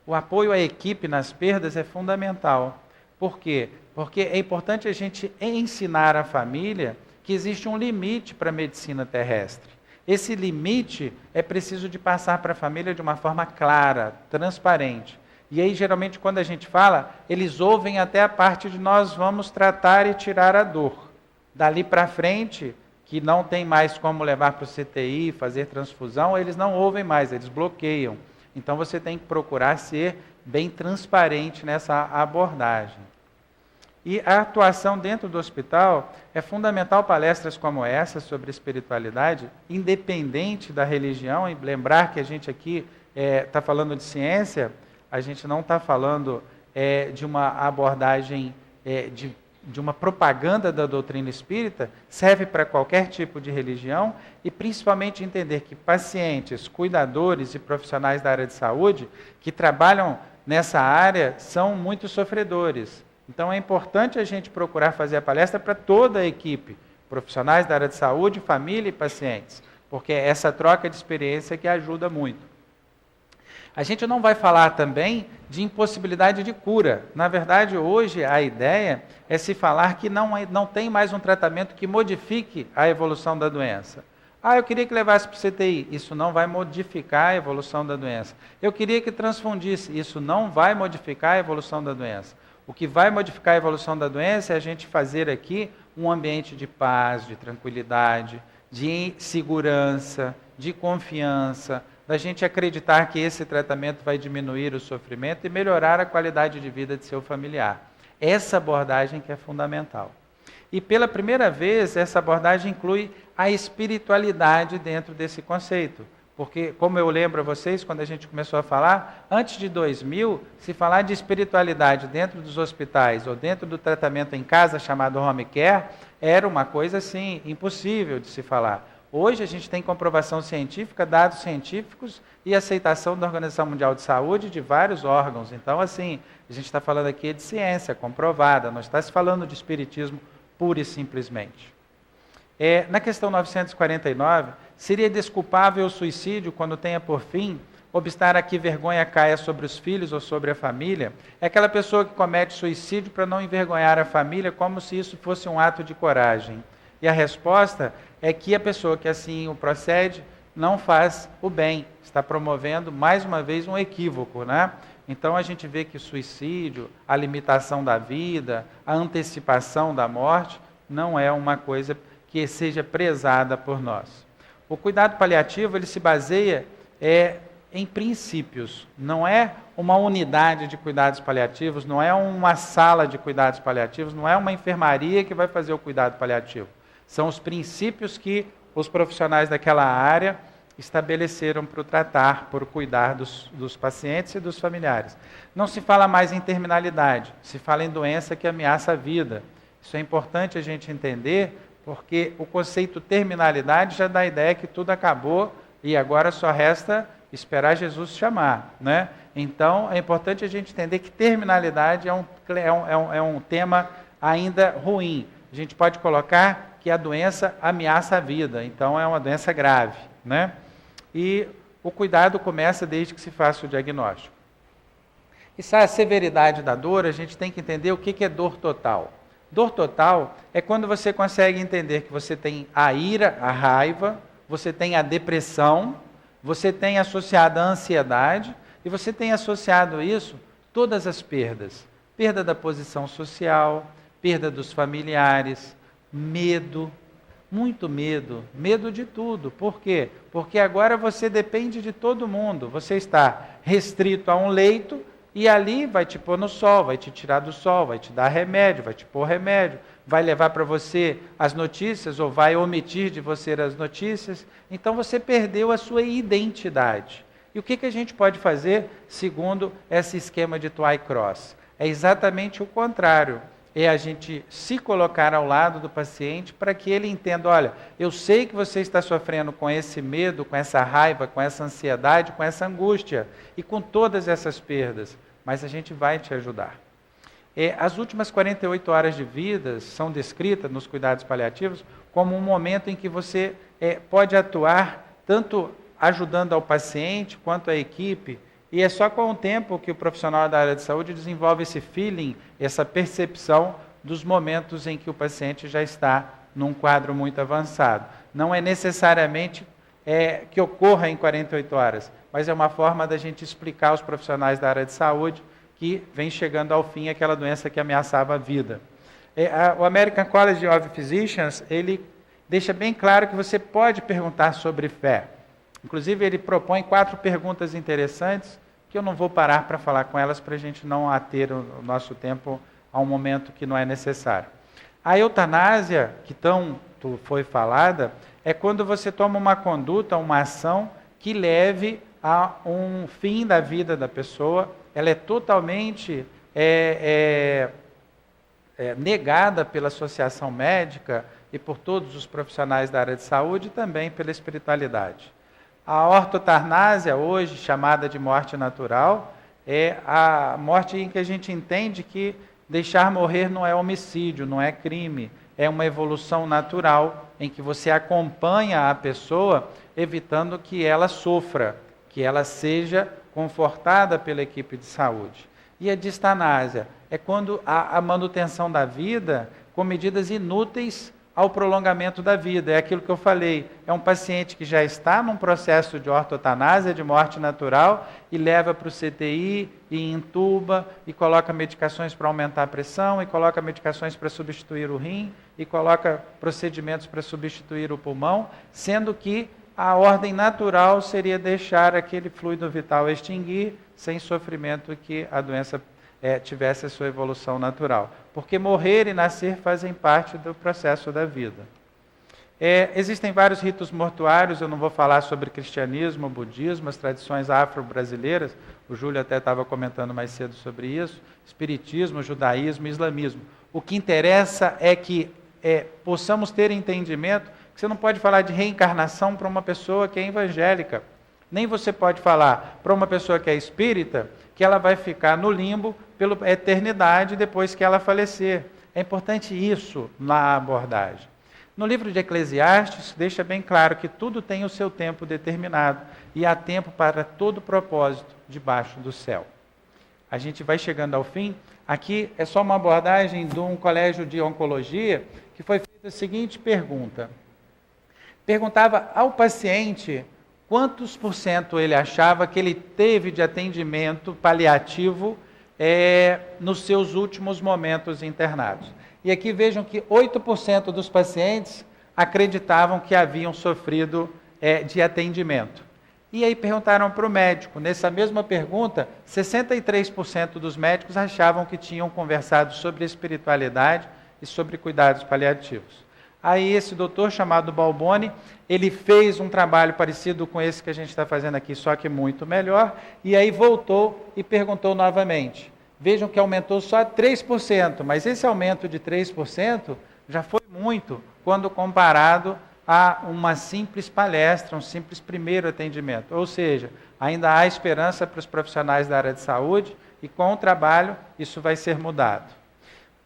O apoio à equipe nas perdas é fundamental. Por quê? Porque é importante a gente ensinar a família que existe um limite para a medicina terrestre. Esse limite é preciso de passar para a família de uma forma clara, transparente. E aí, geralmente, quando a gente fala, eles ouvem até a parte de nós vamos tratar e tirar a dor. Dali para frente, que não tem mais como levar para o CTI, fazer transfusão, eles não ouvem mais, eles bloqueiam. Então você tem que procurar ser bem transparente nessa abordagem. E a atuação dentro do hospital é fundamental, palestras como essa sobre espiritualidade, independente da religião, e lembrar que a gente aqui está falando de ciência, a gente não está falando de uma abordagem de uma propaganda da doutrina espírita, serve para qualquer tipo de religião, e principalmente entender que pacientes, cuidadores e profissionais da área de saúde que trabalham nessa área são muito sofredores. Então é importante a gente procurar fazer a palestra para toda a equipe, profissionais da área de saúde, família e pacientes, porque é essa troca de experiência que ajuda muito. A gente não vai falar também de impossibilidade de cura. Na verdade, hoje a ideia é se falar que não tem mais um tratamento que modifique a evolução da doença. Eu queria que levasse para o CTI. Isso não vai modificar a evolução da doença. Eu queria que transfundisse. Isso não vai modificar a evolução da doença. O que vai modificar a evolução da doença é a gente fazer aqui um ambiente de paz, de tranquilidade, de segurança, de confiança, da gente acreditar que esse tratamento vai diminuir o sofrimento e melhorar a qualidade de vida de seu familiar. Essa abordagem que é fundamental. E pela primeira vez, essa abordagem inclui a espiritualidade dentro desse conceito. Porque, como eu lembro a vocês, quando a gente começou a falar, antes de 2000, se falar de espiritualidade dentro dos hospitais ou dentro do tratamento em casa, chamado home care, era uma coisa assim, impossível de se falar. Hoje a gente tem comprovação científica, dados científicos e aceitação da Organização Mundial de Saúde de vários órgãos. Então, assim, a gente está falando aqui de ciência comprovada, não está se falando de espiritismo pura e simplesmente. Na questão 949, seria desculpável o suicídio quando tenha por fim obstar a que vergonha caia sobre os filhos ou sobre a família? É aquela pessoa que comete suicídio para não envergonhar a família, como se isso fosse um ato de coragem. E a resposta é que a pessoa que assim o procede não faz o bem, está promovendo mais uma vez um equívoco, né? Então a gente vê que o suicídio, a limitação da vida, a antecipação da morte, não é uma coisa que seja prezada por nós. O cuidado paliativo, ele se baseia em princípios, não é uma unidade de cuidados paliativos, não é uma sala de cuidados paliativos, não é uma enfermaria que vai fazer o cuidado paliativo. São os princípios que os profissionais daquela área estabeleceram para o tratar, para o cuidar dos pacientes e dos familiares. Não se fala mais em terminalidade, se fala em doença que ameaça a vida. Isso é importante a gente entender, porque o conceito terminalidade já dá a ideia que tudo acabou e agora só resta esperar Jesus chamar, né? Então, é importante a gente entender que terminalidade é um tema ainda ruim. A gente pode colocar que a doença ameaça a vida, então é uma doença grave, né? E o cuidado começa desde que se faça o diagnóstico. E a severidade da dor, a gente tem que entender o que é dor total. Dor total é quando você consegue entender que você tem a ira, a raiva, você tem a depressão, você tem associado a ansiedade e você tem associado a isso todas as perdas. Perda da posição social, perda dos familiares, medo, muito medo, medo de tudo. Por quê? Porque agora você depende de todo mundo. Você está restrito a um leito e ali vai te pôr no sol, vai te tirar do sol, vai te dar remédio, vai te pôr remédio, vai levar para você as notícias ou vai omitir de você as notícias. Então você perdeu a sua identidade. E o que a gente pode fazer segundo esse esquema de Twycross? É exatamente o contrário. É a gente se colocar ao lado do paciente para que ele entenda, olha, eu sei que você está sofrendo com esse medo, com essa raiva, com essa ansiedade, com essa angústia e com todas essas perdas, mas a gente vai te ajudar. As últimas 48 horas de vida são descritas nos cuidados paliativos como um momento em que você pode atuar tanto ajudando ao paciente quanto à equipe. E é só com o tempo que o profissional da área de saúde desenvolve esse feeling, essa percepção dos momentos em que o paciente já está num quadro muito avançado. Não é necessariamente que ocorra em 48 horas, mas é uma forma da gente explicar aos profissionais da área de saúde que vem chegando ao fim aquela doença que ameaçava a vida. O American College of Physicians, ele deixa bem claro que você pode perguntar sobre fé. Inclusive, ele propõe 4 perguntas interessantes, que eu não vou parar para falar com elas, para a gente não ater o nosso tempo a um momento que não é necessário. A eutanásia, que tanto foi falada, é quando você toma uma conduta, uma ação, que leve a um fim da vida da pessoa. Ela é totalmente negada pela associação médica e por todos os profissionais da área de saúde e também pela espiritualidade. A ortotanásia, hoje chamada de morte natural, é a morte em que a gente entende que deixar morrer não é homicídio, não é crime, é uma evolução natural em que você acompanha a pessoa evitando que ela sofra, que ela seja confortada pela equipe de saúde. E a distanásia é quando a manutenção da vida com medidas inúteis ao prolongamento da vida. É aquilo que eu falei, é um paciente que já está num processo de ortotanásia, de morte natural, e leva para o CTI, e intuba, e coloca medicações para aumentar a pressão, e coloca medicações para substituir o rim, e coloca procedimentos para substituir o pulmão, sendo que a ordem natural seria deixar aquele fluido vital extinguir, sem sofrimento, que a doença tivesse a sua evolução natural. Porque morrer e nascer fazem parte do processo da vida. Existem vários ritos mortuários, eu não vou falar sobre cristianismo, budismo, as tradições afro-brasileiras, o Júlio até estava comentando mais cedo sobre isso, espiritismo, judaísmo, islamismo. O que interessa é que possamos ter entendimento que você não pode falar de reencarnação para uma pessoa que é evangélica. Nem você pode falar para uma pessoa que é espírita que ela vai ficar no limbo pela eternidade depois que ela falecer. É importante isso na abordagem. No livro de Eclesiastes, deixa bem claro que tudo tem o seu tempo determinado e há tempo para todo propósito debaixo do céu. A gente vai chegando ao fim. Aqui é só uma abordagem de um colégio de oncologia que foi feita a seguinte pergunta. Perguntava ao paciente quantos por cento ele achava que ele teve de atendimento paliativo nos seus últimos momentos internados. E aqui vejam que 8% dos pacientes acreditavam que haviam sofrido de atendimento. E aí perguntaram para o médico, nessa mesma pergunta, 63% dos médicos achavam que tinham conversado sobre espiritualidade e sobre cuidados paliativos. Aí esse doutor chamado Balboni, ele fez um trabalho parecido com esse que a gente está fazendo aqui, só que muito melhor, e aí voltou e perguntou novamente. Vejam que aumentou só 3%, mas esse aumento de 3% já foi muito quando comparado a uma simples palestra, um simples primeiro atendimento. Ou seja, ainda há esperança para os profissionais da área de saúde e com o trabalho isso vai ser mudado.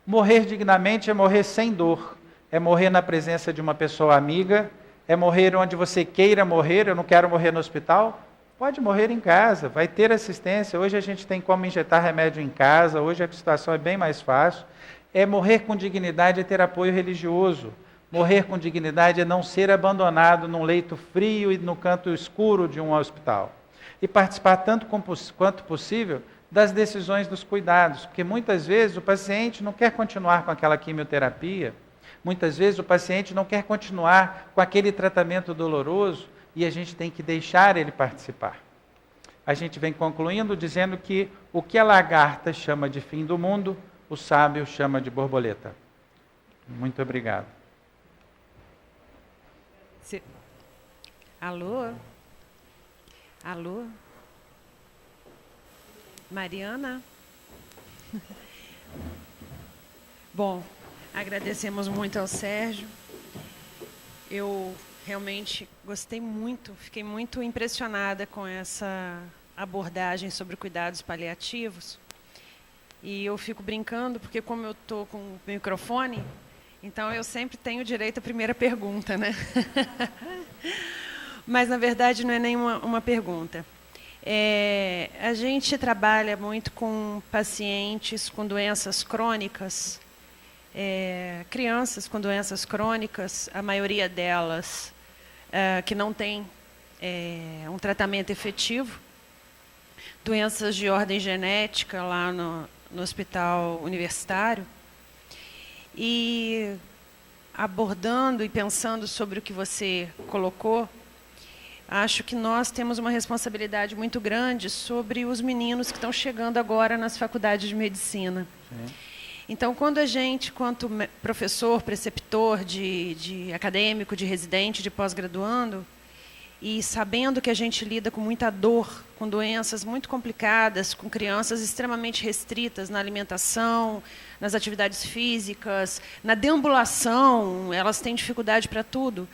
Morrer dignamente é morrer sem dor, é morrer na presença de uma pessoa amiga, é morrer onde você queira morrer. Eu não quero morrer no hospital. Pode morrer em casa, vai ter assistência. Hoje a gente tem como injetar remédio em casa, hoje a situação é bem mais fácil. É morrer com dignidade, é ter apoio religioso. Morrer com dignidade é não ser abandonado num leito frio e no canto escuro de um hospital. E participar tanto quanto possível das decisões dos cuidados, porque muitas vezes o paciente não quer continuar com aquela quimioterapia, muitas vezes o paciente não quer continuar com aquele tratamento doloroso, e a gente tem que deixar ele participar. A gente vem concluindo dizendo que o que a lagarta chama de fim do mundo, o sábio chama de borboleta. Muito obrigado. Alô? Alô? Mariana? Bom, agradecemos muito ao Sérgio. Eu realmente gostei muito, fiquei muito impressionada com essa abordagem sobre cuidados paliativos. E eu fico brincando, porque como eu estou com o microfone, então eu sempre tenho direito à primeira pergunta, né? Mas, na verdade, não é nenhuma uma pergunta. A gente trabalha muito com pacientes com doenças crônicas, crianças com doenças crônicas, a maioria delas que não tem um tratamento efetivo, doenças de ordem genética lá no hospital universitário, e abordando e pensando sobre o que você colocou, acho que nós temos uma responsabilidade muito grande sobre os meninos que estão chegando agora nas faculdades de medicina. Sim. Então, quando a gente, quanto professor, preceptor, de acadêmico, de residente, de pós-graduando, e sabendo que a gente lida com muita dor, com doenças muito complicadas, com crianças extremamente restritas na alimentação, nas atividades físicas, na deambulação, elas têm dificuldade para tudo.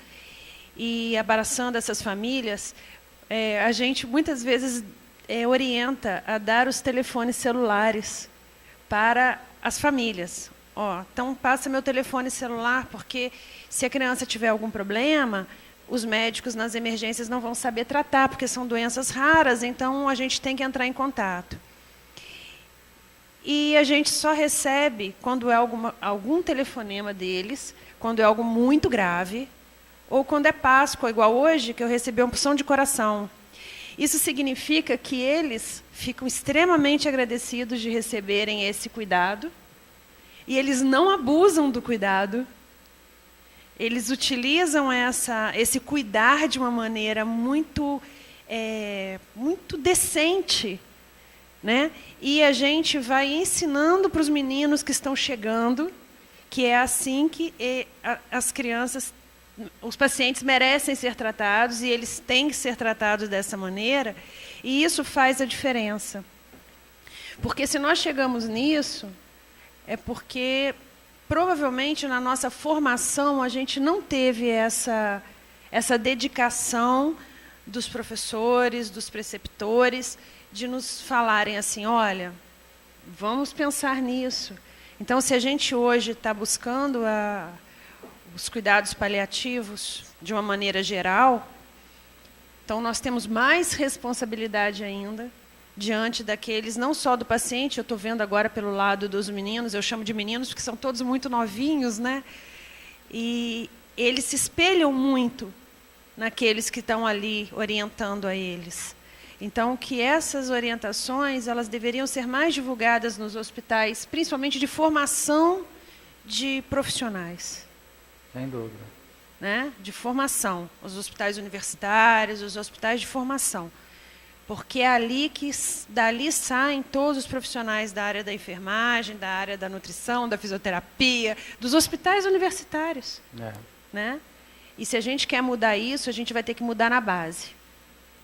E abraçando essas famílias, a gente muitas vezes orienta a dar os telefones celulares para as famílias. Então, passa meu telefone celular, porque se a criança tiver algum problema, os médicos nas emergências não vão saber tratar, porque são doenças raras, então a gente tem que entrar em contato. E a gente só recebe quando é algum telefonema deles, quando é algo muito grave, ou quando é Páscoa, igual hoje, que eu recebi uma porção de coração. Isso significa que eles ficam extremamente agradecidos de receberem esse cuidado, e eles não abusam do cuidado. eles utilizam esse cuidar de uma maneira muito, muito decente, né? E a gente vai ensinando para os meninos que estão chegando que é assim que as crianças, os pacientes merecem ser tratados e eles têm que ser tratados dessa maneira, e isso faz a diferença. Porque se nós chegamos nisso, é porque provavelmente na nossa formação a gente não teve essa dedicação dos professores, dos preceptores, de nos falarem assim, olha, vamos pensar nisso. Então, se a gente hoje está buscando os cuidados paliativos de uma maneira geral, então nós temos mais responsabilidade ainda diante daqueles, não só do paciente, eu estou vendo agora pelo lado dos meninos, eu chamo de meninos porque são todos muito novinhos, né? E eles se espelham muito naqueles que estão ali orientando a eles. Então, que essas orientações elas deveriam ser mais divulgadas nos hospitais, principalmente de formação de profissionais. Sem dúvida. Né? De formação. Os hospitais universitários, os hospitais de formação. Porque é dali saem todos os profissionais da área da enfermagem, da área da nutrição, da fisioterapia, dos hospitais universitários. Né? E se a gente quer mudar isso, a gente vai ter que mudar na base.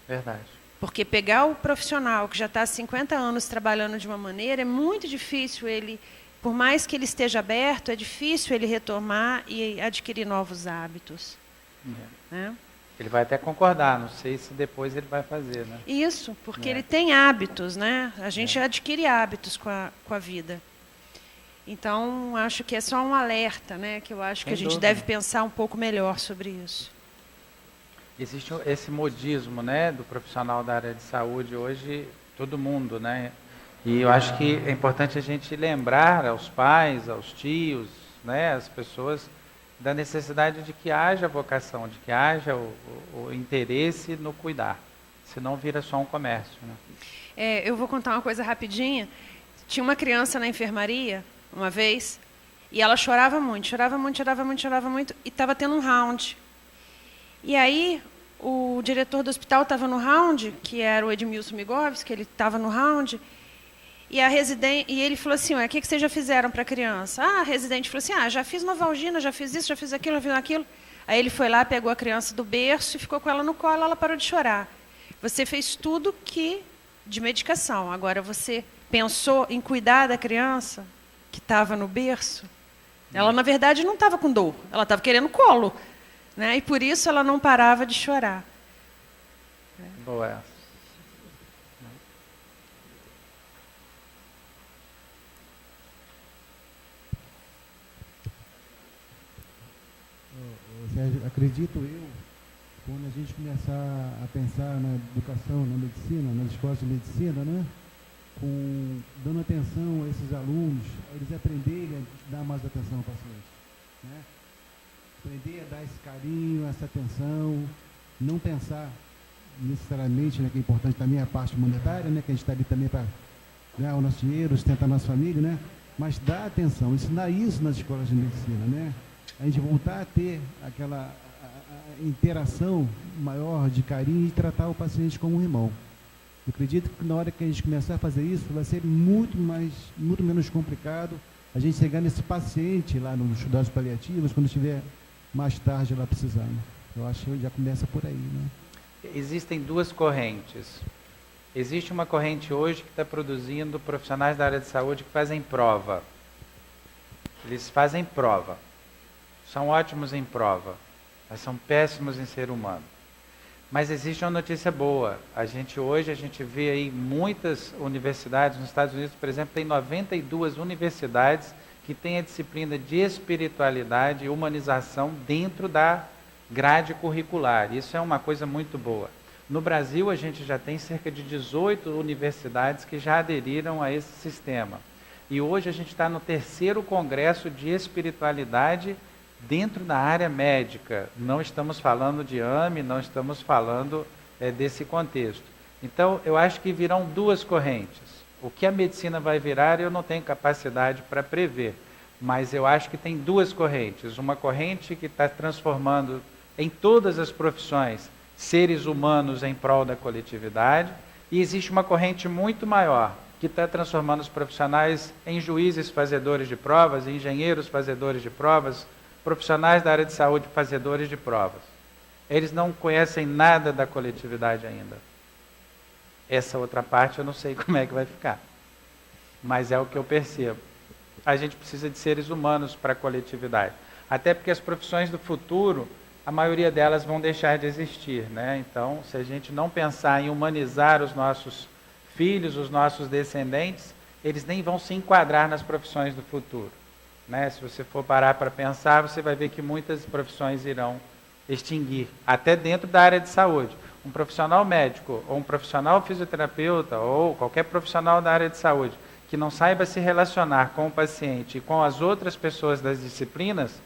Verdade. Porque pegar o profissional que já está há 50 anos trabalhando de uma maneira, é muito difícil ele, por mais que ele esteja aberto, é difícil ele retomar e adquirir novos hábitos. Né? Ele vai até concordar, não sei se depois ele vai fazer, né? Isso, porque ele tem hábitos, né? A gente adquire hábitos com a vida. Então, acho que é só um alerta, né? Que eu acho que a gente deve pensar um pouco melhor sobre isso. Existe esse modismo, né, do profissional da área de saúde hoje, todo mundo, né? E eu acho que é importante a gente lembrar aos pais, aos tios, né, às pessoas, da necessidade de que haja vocação, de que haja o interesse no cuidar. Senão vira só um comércio, né? Eu vou contar uma coisa rapidinha. Tinha uma criança na enfermaria, uma vez, e ela chorava muito, e estava tendo um round. E aí, o diretor do hospital estava no round, que era o Edmilson Migovski, ele estava no round, e ele falou assim, o que vocês já fizeram para a criança? A residente falou assim, já fiz Novalgina, já fiz isso, já fiz aquilo, já fiz aquilo. Aí ele foi lá, pegou a criança do berço e ficou com ela no colo, ela parou de chorar. Você fez tudo de medicação, agora você pensou em cuidar da criança que estava no berço? Ela, na verdade, não estava com dor, ela estava querendo colo. Né? E por isso ela não parava de chorar. Boa essa. Sérgio, acredito eu, quando a gente começar a pensar na educação, na medicina, nas escolas de medicina, né? Dando atenção a esses alunos, a eles aprenderem a dar mais atenção ao paciente. Né? Aprender a dar esse carinho, essa atenção, não pensar necessariamente, né, que é importante também a parte monetária, né, que a gente está ali também para ganhar o nosso dinheiro, sustentar a nossa família, né, mas dar atenção, ensinar isso nas escolas de medicina, né, a gente voltar a ter aquela interação maior de carinho e tratar o paciente como um irmão. Eu acredito que na hora que a gente começar a fazer isso, vai ser muito menos complicado a gente chegar nesse paciente lá nos cuidados paliativos, quando estiver mais tarde lá precisando. Eu acho que já começa por aí, né? Existem duas correntes. Existe uma corrente hoje que está produzindo profissionais da área de saúde que fazem prova. Eles fazem prova. São ótimos em prova, mas são péssimos em ser humano. Mas existe uma notícia boa. Hoje a gente vê aí muitas universidades, nos Estados Unidos, por exemplo, tem 92 universidades que têm a disciplina de espiritualidade e humanização dentro da grade curricular. Isso é uma coisa muito boa. No Brasil, a gente já tem cerca de 18 universidades que já aderiram a esse sistema. E hoje a gente está no 3º Congresso de Espiritualidade dentro da área médica. Não estamos falando de AME, não estamos falando desse contexto. Então, eu acho que virão duas correntes. O que a medicina vai virar, eu não tenho capacidade para prever. Mas eu acho que tem duas correntes. Uma corrente que está transformando em todas as profissões seres humanos em prol da coletividade, e existe uma corrente muito maior, que está transformando os profissionais em juízes fazedores de provas, engenheiros fazedores de provas, profissionais da área de saúde fazedores de provas. Eles não conhecem nada da coletividade ainda. Essa outra parte eu não sei como é que vai ficar, mas é o que eu percebo. A gente precisa de seres humanos para a coletividade, até porque as profissões do futuro, a maioria delas vão deixar de existir, né? Então, se a gente não pensar em humanizar os nossos filhos, os nossos descendentes, eles nem vão se enquadrar nas profissões do futuro, né? Se você for parar para pensar, você vai ver que muitas profissões irão extinguir, até dentro da área de saúde. Um profissional médico, ou um profissional fisioterapeuta, ou qualquer profissional da área de saúde, que não saiba se relacionar com o paciente e com as outras pessoas das disciplinas,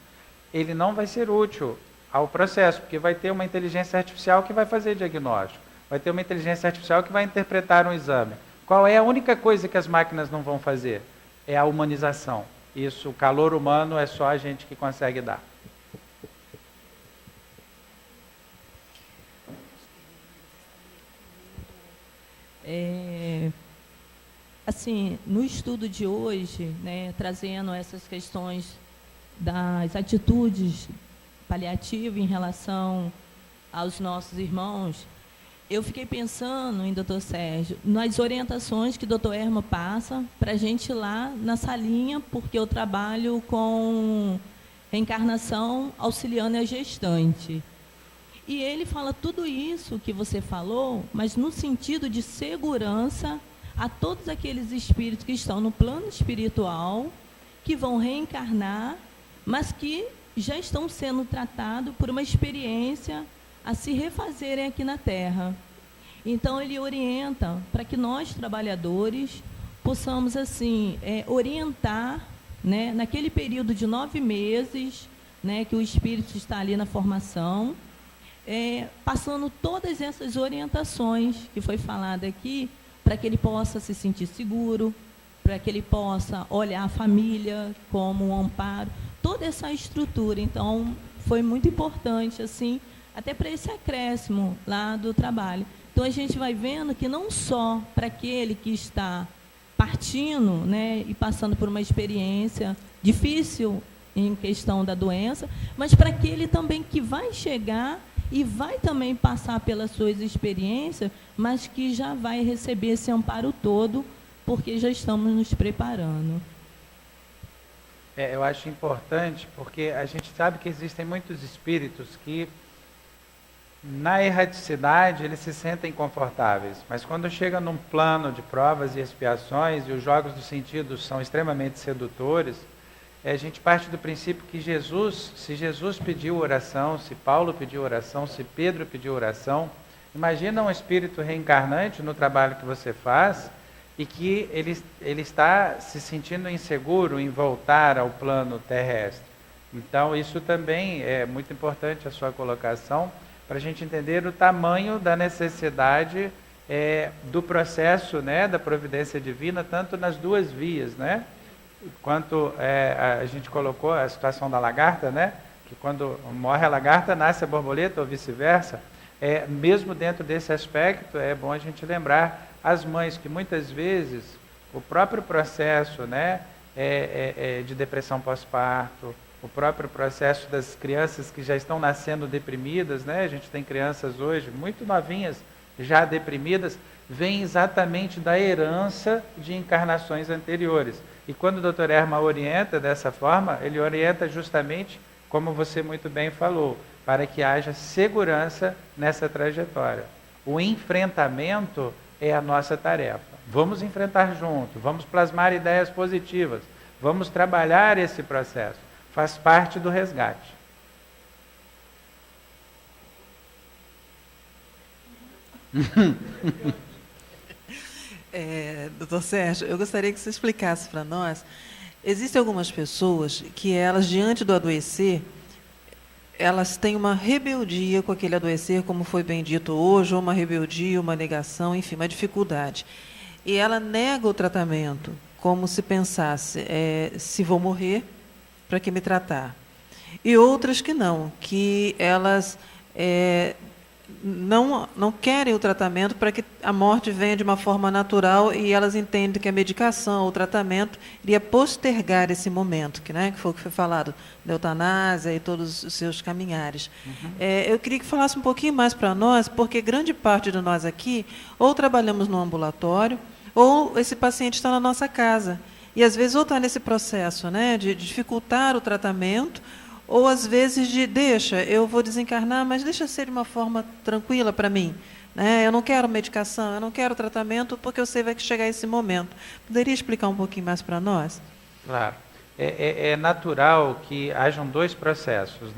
ele não vai ser útil ao processo, porque vai ter uma inteligência artificial que vai fazer diagnóstico, vai ter uma inteligência artificial que vai interpretar um exame. Qual é a única coisa que as máquinas não vão fazer? É a humanização. Isso, o calor humano é só a gente que consegue dar. Assim, no estudo de hoje, né, trazendo essas questões das atitudes paliativas em relação aos nossos irmãos, eu fiquei pensando em Dr. Sérgio, nas orientações que o Dr. Hermo passa para a gente ir lá na salinha, porque eu trabalho com reencarnação auxiliando a gestante. E ele fala tudo isso que você falou, mas no sentido de segurança a todos aqueles espíritos que estão no plano espiritual, que vão reencarnar, mas que já estão sendo tratados por uma experiência a se refazerem aqui na Terra. Então, ele orienta para que nós, trabalhadores, possamos, assim, orientar, né, naquele período de 9 meses, né, que o espírito está ali na formação, passando todas essas orientações que foi falada aqui, para que ele possa se sentir seguro, para que ele possa olhar a família como um amparo, toda essa estrutura. Então, foi muito importante, assim, até para esse acréscimo lá do trabalho. Então, a gente vai vendo que não só para aquele que está partindo, né, e passando por uma experiência difícil em questão da doença, mas para aquele também que vai chegar e vai também passar pelas suas experiências, mas que já vai receber esse amparo todo, porque já estamos nos preparando. Eu acho importante, porque a gente sabe que existem muitos espíritos que, na erraticidade, eles se sentem confortáveis, mas quando chega num plano de provas e expiações, e os jogos dos sentidos são extremamente sedutores, a gente parte do princípio que se Jesus pediu oração, se Paulo pediu oração, se Pedro pediu oração, imagina um espírito reencarnante no trabalho que você faz e que ele está se sentindo inseguro em voltar ao plano terrestre. Então, isso também é muito importante a sua colocação, para a gente entender o tamanho da necessidade do processo, né, da providência divina, tanto nas duas vias, né? Quanto a gente colocou a situação da lagarta, né? Que quando morre a lagarta, nasce a borboleta, ou vice-versa. Mesmo dentro desse aspecto, é bom a gente lembrar as mães que muitas vezes o próprio processo, né, de depressão pós-parto, o próprio processo das crianças que já estão nascendo deprimidas, né? A gente tem crianças hoje muito novinhas, já deprimidas, vem exatamente da herança de encarnações anteriores. E quando o Dr. Herma orienta dessa forma, ele orienta justamente, como você muito bem falou, para que haja segurança nessa trajetória. O enfrentamento é a nossa tarefa. Vamos enfrentar junto, vamos plasmar ideias positivas, vamos trabalhar esse processo. Faz parte do resgate. Doutor Sérgio, eu gostaria que você explicasse para nós. Existem algumas pessoas que elas, diante do adoecer, elas têm uma rebeldia com aquele adoecer, como foi bem dito hoje, ou uma rebeldia, uma negação, enfim, uma dificuldade. E ela nega o tratamento, como se pensasse, se vou morrer, para que me tratar. E outras que não, que elas não querem o tratamento para que a morte venha de uma forma natural, e elas entendem que a medicação, o tratamento, iria postergar esse momento, que foi o que foi falado, da eutanásia e todos os seus caminhares. Eu queria que falasse um pouquinho mais para nós, porque grande parte de nós aqui, ou trabalhamos no ambulatório, ou esse paciente está na nossa casa. E, às vezes, ou está nesse processo, de dificultar o tratamento, ou, às vezes, eu vou desencarnar, mas deixa ser de uma forma tranquila para mim. Eu não quero medicação, eu não quero tratamento, porque eu sei que vai chegar esse momento. Poderia explicar um pouquinho mais para nós? Claro. É natural que hajam dois processos,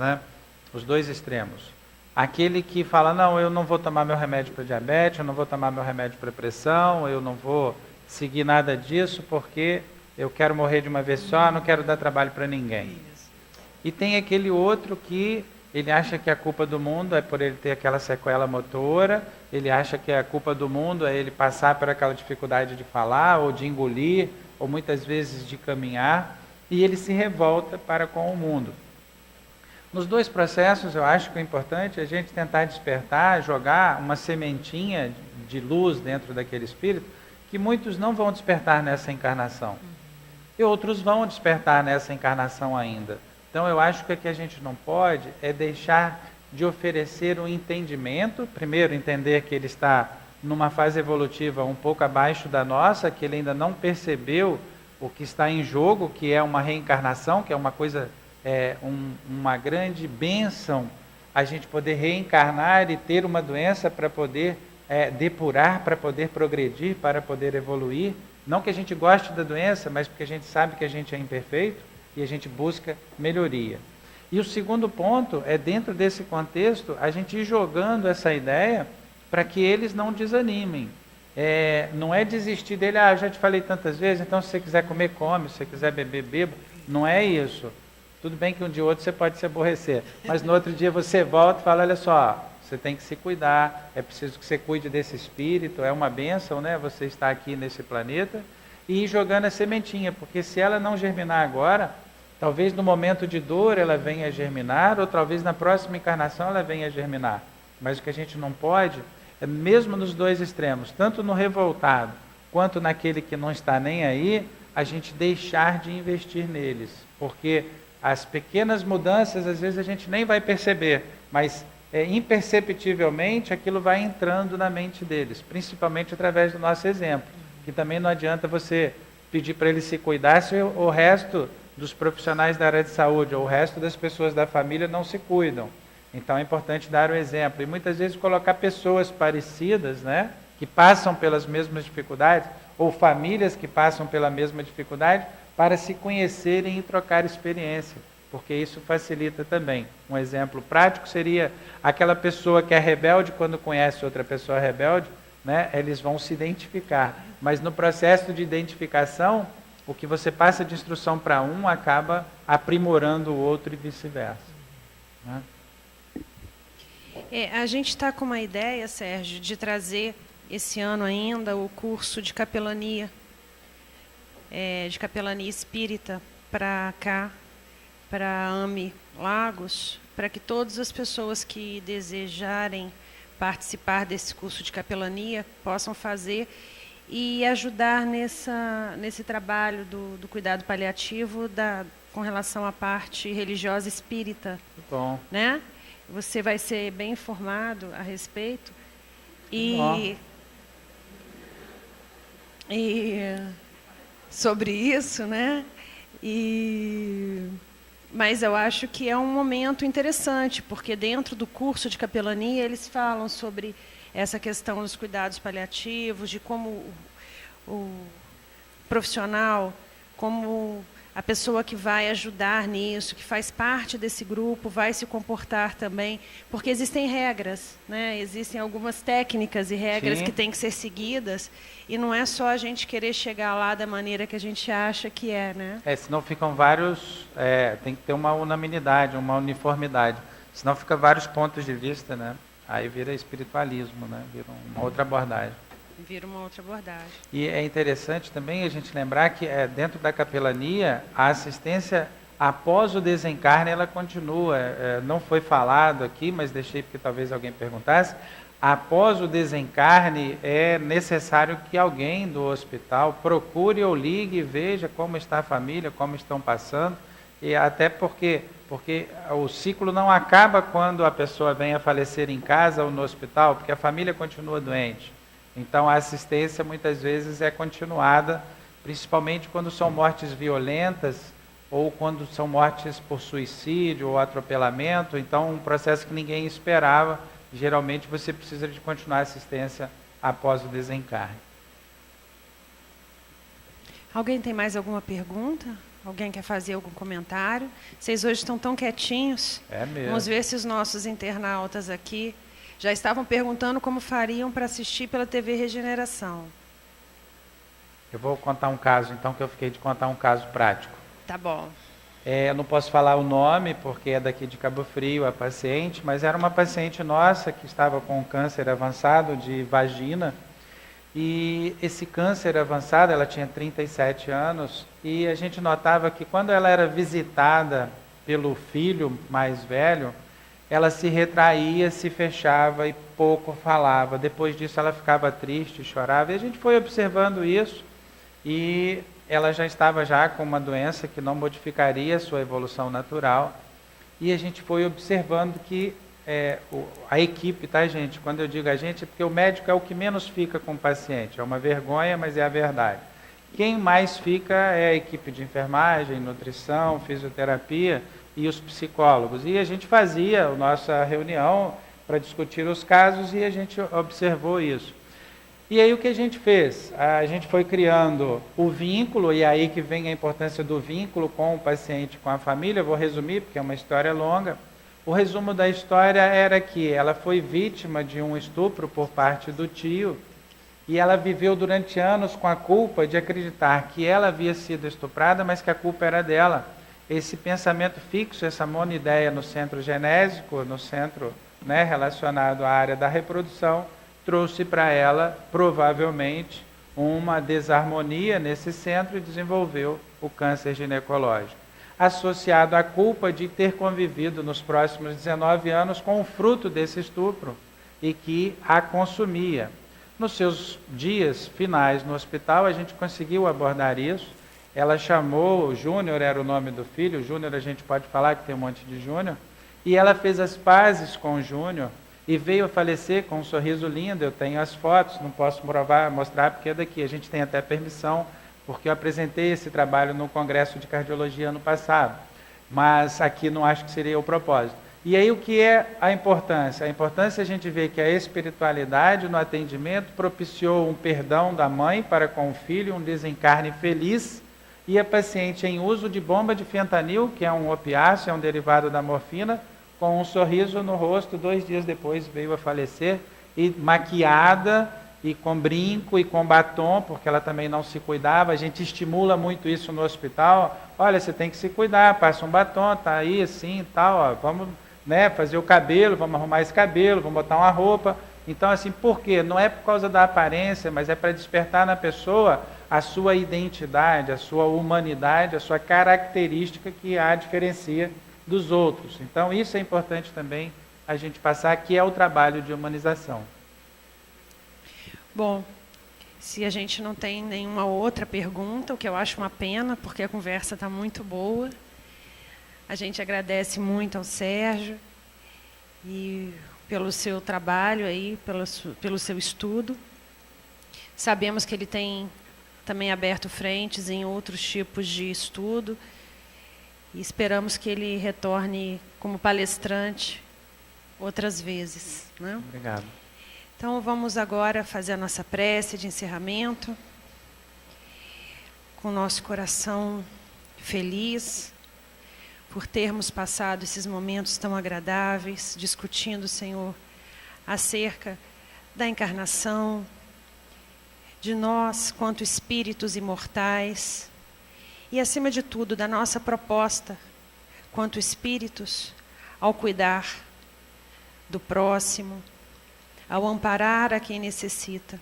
os dois extremos. Aquele que fala, não, eu não vou tomar meu remédio para diabetes, eu não vou tomar meu remédio para pressão, eu não vou seguir nada disso, porque eu quero morrer de uma vez só, não quero dar trabalho para ninguém. E tem aquele outro que ele acha que a culpa do mundo é por ele ter aquela sequela motora, ele acha que a culpa do mundo é ele passar por aquela dificuldade de falar, ou de engolir, ou muitas vezes de caminhar, e ele se revolta para com o mundo. Nos dois processos, eu acho que o importante é a gente tentar despertar, jogar uma sementinha de luz dentro daquele espírito, que muitos não vão despertar nessa encarnação, e outros vão despertar nessa encarnação ainda. Então, eu acho que o que a gente não pode é deixar de oferecer um entendimento, primeiro, entender que ele está numa fase evolutiva um pouco abaixo da nossa, que ele ainda não percebeu o que está em jogo, que é uma reencarnação, que é uma coisa, uma grande bênção, a gente poder reencarnar e ter uma doença para poder depurar, para poder progredir, para poder evoluir. Não que a gente goste da doença, mas porque a gente sabe que a gente é imperfeito, e a gente busca melhoria. E o segundo ponto é, dentro desse contexto, a gente ir jogando essa ideia para que eles não desanimem. Não é desistir dele, eu já te falei tantas vezes, então se você quiser comer, come, se você quiser beber, beba. Não é isso. Tudo bem que um dia ou outro você pode se aborrecer, mas no outro dia você volta e fala, olha só, você tem que se cuidar, é preciso que você cuide desse espírito, é uma bênção, você está aqui nesse planeta, e ir jogando a sementinha, porque se ela não germinar agora, talvez no momento de dor ela venha a germinar, ou talvez na próxima encarnação ela venha a germinar. Mas o que a gente não pode é, mesmo nos dois extremos, tanto no revoltado quanto naquele que não está nem aí, a gente deixar de investir neles. Porque as pequenas mudanças, às vezes a gente nem vai perceber, mas imperceptivelmente aquilo vai entrando na mente deles, principalmente através do nosso exemplo. Que também não adianta você pedir para ele se cuidar se o resto dos profissionais da área de saúde ou o resto das pessoas da família não se cuidam. Então é importante dar o exemplo. E muitas vezes colocar pessoas parecidas, que passam pelas mesmas dificuldades, ou famílias que passam pela mesma dificuldade, para se conhecerem e trocar experiência, porque isso facilita também. Um exemplo prático seria aquela pessoa que é rebelde, quando conhece outra pessoa rebelde, eles vão se identificar. Mas no processo de identificação, o que você passa de instrução para um acaba aprimorando o outro e vice-versa. A gente está com uma ideia, Sérgio, de trazer esse ano ainda o curso de capelania espírita para cá, para AME Lagos, para que todas as pessoas que desejarem participar desse curso de capelania possam fazer e ajudar nesse trabalho do cuidado paliativo com relação à parte religiosa espírita. Bom. Você vai ser bem informado a respeito e sobre isso, Mas eu acho que é um momento interessante, porque dentro do curso de capelania eles falam sobre essa questão dos cuidados paliativos, de como o profissional, como a pessoa que vai ajudar nisso, que faz parte desse grupo, vai se comportar também, porque existem regras, existem algumas técnicas e regras Sim. que têm que ser seguidas, e não é só a gente querer chegar lá da maneira que a gente acha que é, senão ficam vários, tem que ter uma unanimidade, uma uniformidade, senão fica vários pontos de vista, aí vira espiritualismo, vira uma outra abordagem. Vira uma outra abordagem. E é interessante também a gente lembrar que dentro da capelania, a assistência após o desencarne ela continua. Não foi falado aqui, mas deixei porque talvez alguém perguntasse. Após o desencarne é necessário que alguém do hospital procure ou ligue e veja como está a família, como estão passando, e até porque o ciclo não acaba quando a pessoa vem a falecer em casa ou no hospital, porque a família continua doente. Então a assistência muitas vezes é continuada, principalmente quando são mortes violentas ou quando são mortes por suicídio ou atropelamento. Então um processo que ninguém esperava, geralmente você precisa de continuar a assistência após o desencarne. Alguém tem mais alguma pergunta? Alguém quer fazer algum comentário? Vocês hoje estão tão quietinhos. É mesmo. Vamos ver se os nossos internautas aqui já estavam perguntando como fariam para assistir pela TV Regeneração. Eu vou contar um caso, então, que eu fiquei de contar um caso prático. Tá bom. Eu não posso falar o nome, porque é daqui de Cabo Frio a paciente, mas era uma paciente nossa que estava com um câncer avançado de vagina. E esse câncer avançado, ela tinha 37 anos, e a gente notava que quando ela era visitada pelo filho mais velho, ela se retraía, se fechava e pouco falava. Depois disso ela ficava triste, chorava, e a gente foi observando isso, e ela já estava com uma doença que não modificaria a sua evolução natural, e a gente foi observando que a equipe, tá, gente? Quando eu digo a gente, é porque o médico é o que menos fica com o paciente. É uma vergonha, mas é a verdade. Quem mais fica é a equipe de enfermagem, nutrição, fisioterapia e os psicólogos. E a gente fazia a nossa reunião para discutir os casos e a gente observou isso. E aí o que a gente fez? A gente foi criando o vínculo, e aí que vem a importância do vínculo com o paciente, com a família. Eu vou resumir, porque é uma história longa. O resumo da história era que ela foi vítima de um estupro por parte do tio, e ela viveu durante anos com a culpa de acreditar que ela havia sido estuprada, mas que a culpa era dela. Esse pensamento fixo, essa monoideia no centro genésico, no centro relacionado à área da reprodução, trouxe para ela, provavelmente, uma desarmonia nesse centro e desenvolveu o câncer ginecológico, associado à culpa de ter convivido nos próximos 19 anos com o fruto desse estupro e que a consumia. Nos seus dias finais no hospital, a gente conseguiu abordar isso. Ela chamou, Júnior era o nome do filho, Júnior a gente pode falar que tem um monte de Júnior, e ela fez as pazes com o Júnior e veio a falecer com um sorriso lindo. Eu tenho as fotos, não posso mostrar porque é daqui, a gente tem até permissão, porque eu apresentei esse trabalho no Congresso de Cardiologia ano passado, mas aqui não acho que seria o propósito. E aí o que é a importância? A importância é a gente ver que a espiritualidade no atendimento propiciou um perdão da mãe para com o filho, um desencarne feliz, e a paciente em uso de bomba de fentanil, que é um opiáceo, é um derivado da morfina, com um sorriso no rosto, 2 dias depois veio a falecer, e maquiada, e com brinco e com batom, porque ela também não se cuidava. A gente estimula muito isso no hospital. Olha, você tem que se cuidar, passa um batom, tá aí assim e tal, ó, vamos fazer o cabelo, vamos arrumar esse cabelo, vamos botar uma roupa. Então, assim, por quê? Não é por causa da aparência, mas é para despertar na pessoa a sua identidade, a sua humanidade, a sua característica que a diferencia dos outros. Então, isso é importante também a gente passar, que é o trabalho de humanização. Bom, se a gente não tem nenhuma outra pergunta, o que eu acho uma pena, porque a conversa está muito boa, a gente agradece muito ao Sérgio e pelo seu trabalho aí, pelo seu estudo. Sabemos que ele tem também aberto frentes em outros tipos de estudo e esperamos que ele retorne como palestrante outras vezes, né? Obrigado. Então, vamos agora fazer a nossa prece de encerramento, com o nosso coração feliz por termos passado esses momentos tão agradáveis, discutindo, Senhor, acerca da encarnação, de nós quanto espíritos imortais, e, acima de tudo, da nossa proposta quanto espíritos ao cuidar do próximo, ao amparar a quem necessita.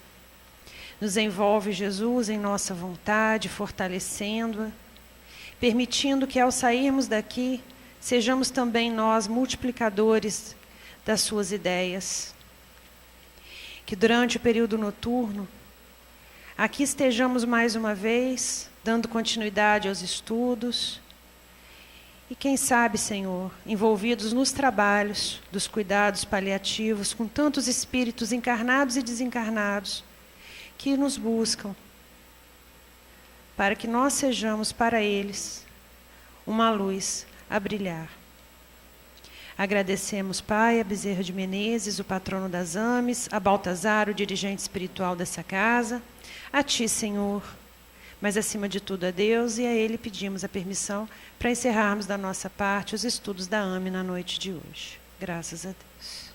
Nos envolve, Jesus, em nossa vontade, fortalecendo-a, permitindo que ao sairmos daqui, sejamos também nós multiplicadores das suas ideias. Que durante o período noturno, aqui estejamos mais uma vez, dando continuidade aos estudos. E quem sabe, Senhor, envolvidos nos trabalhos dos cuidados paliativos, com tantos espíritos encarnados e desencarnados, que nos buscam, para que nós sejamos para eles uma luz a brilhar. Agradecemos, Pai, a Bezerra de Menezes, o patrono das AMES, a Baltazar, o dirigente espiritual dessa casa, a Ti, Senhor, mas acima de tudo a Deus, e a Ele pedimos a permissão para encerrarmos da nossa parte os estudos da AME na noite de hoje. Graças a Deus.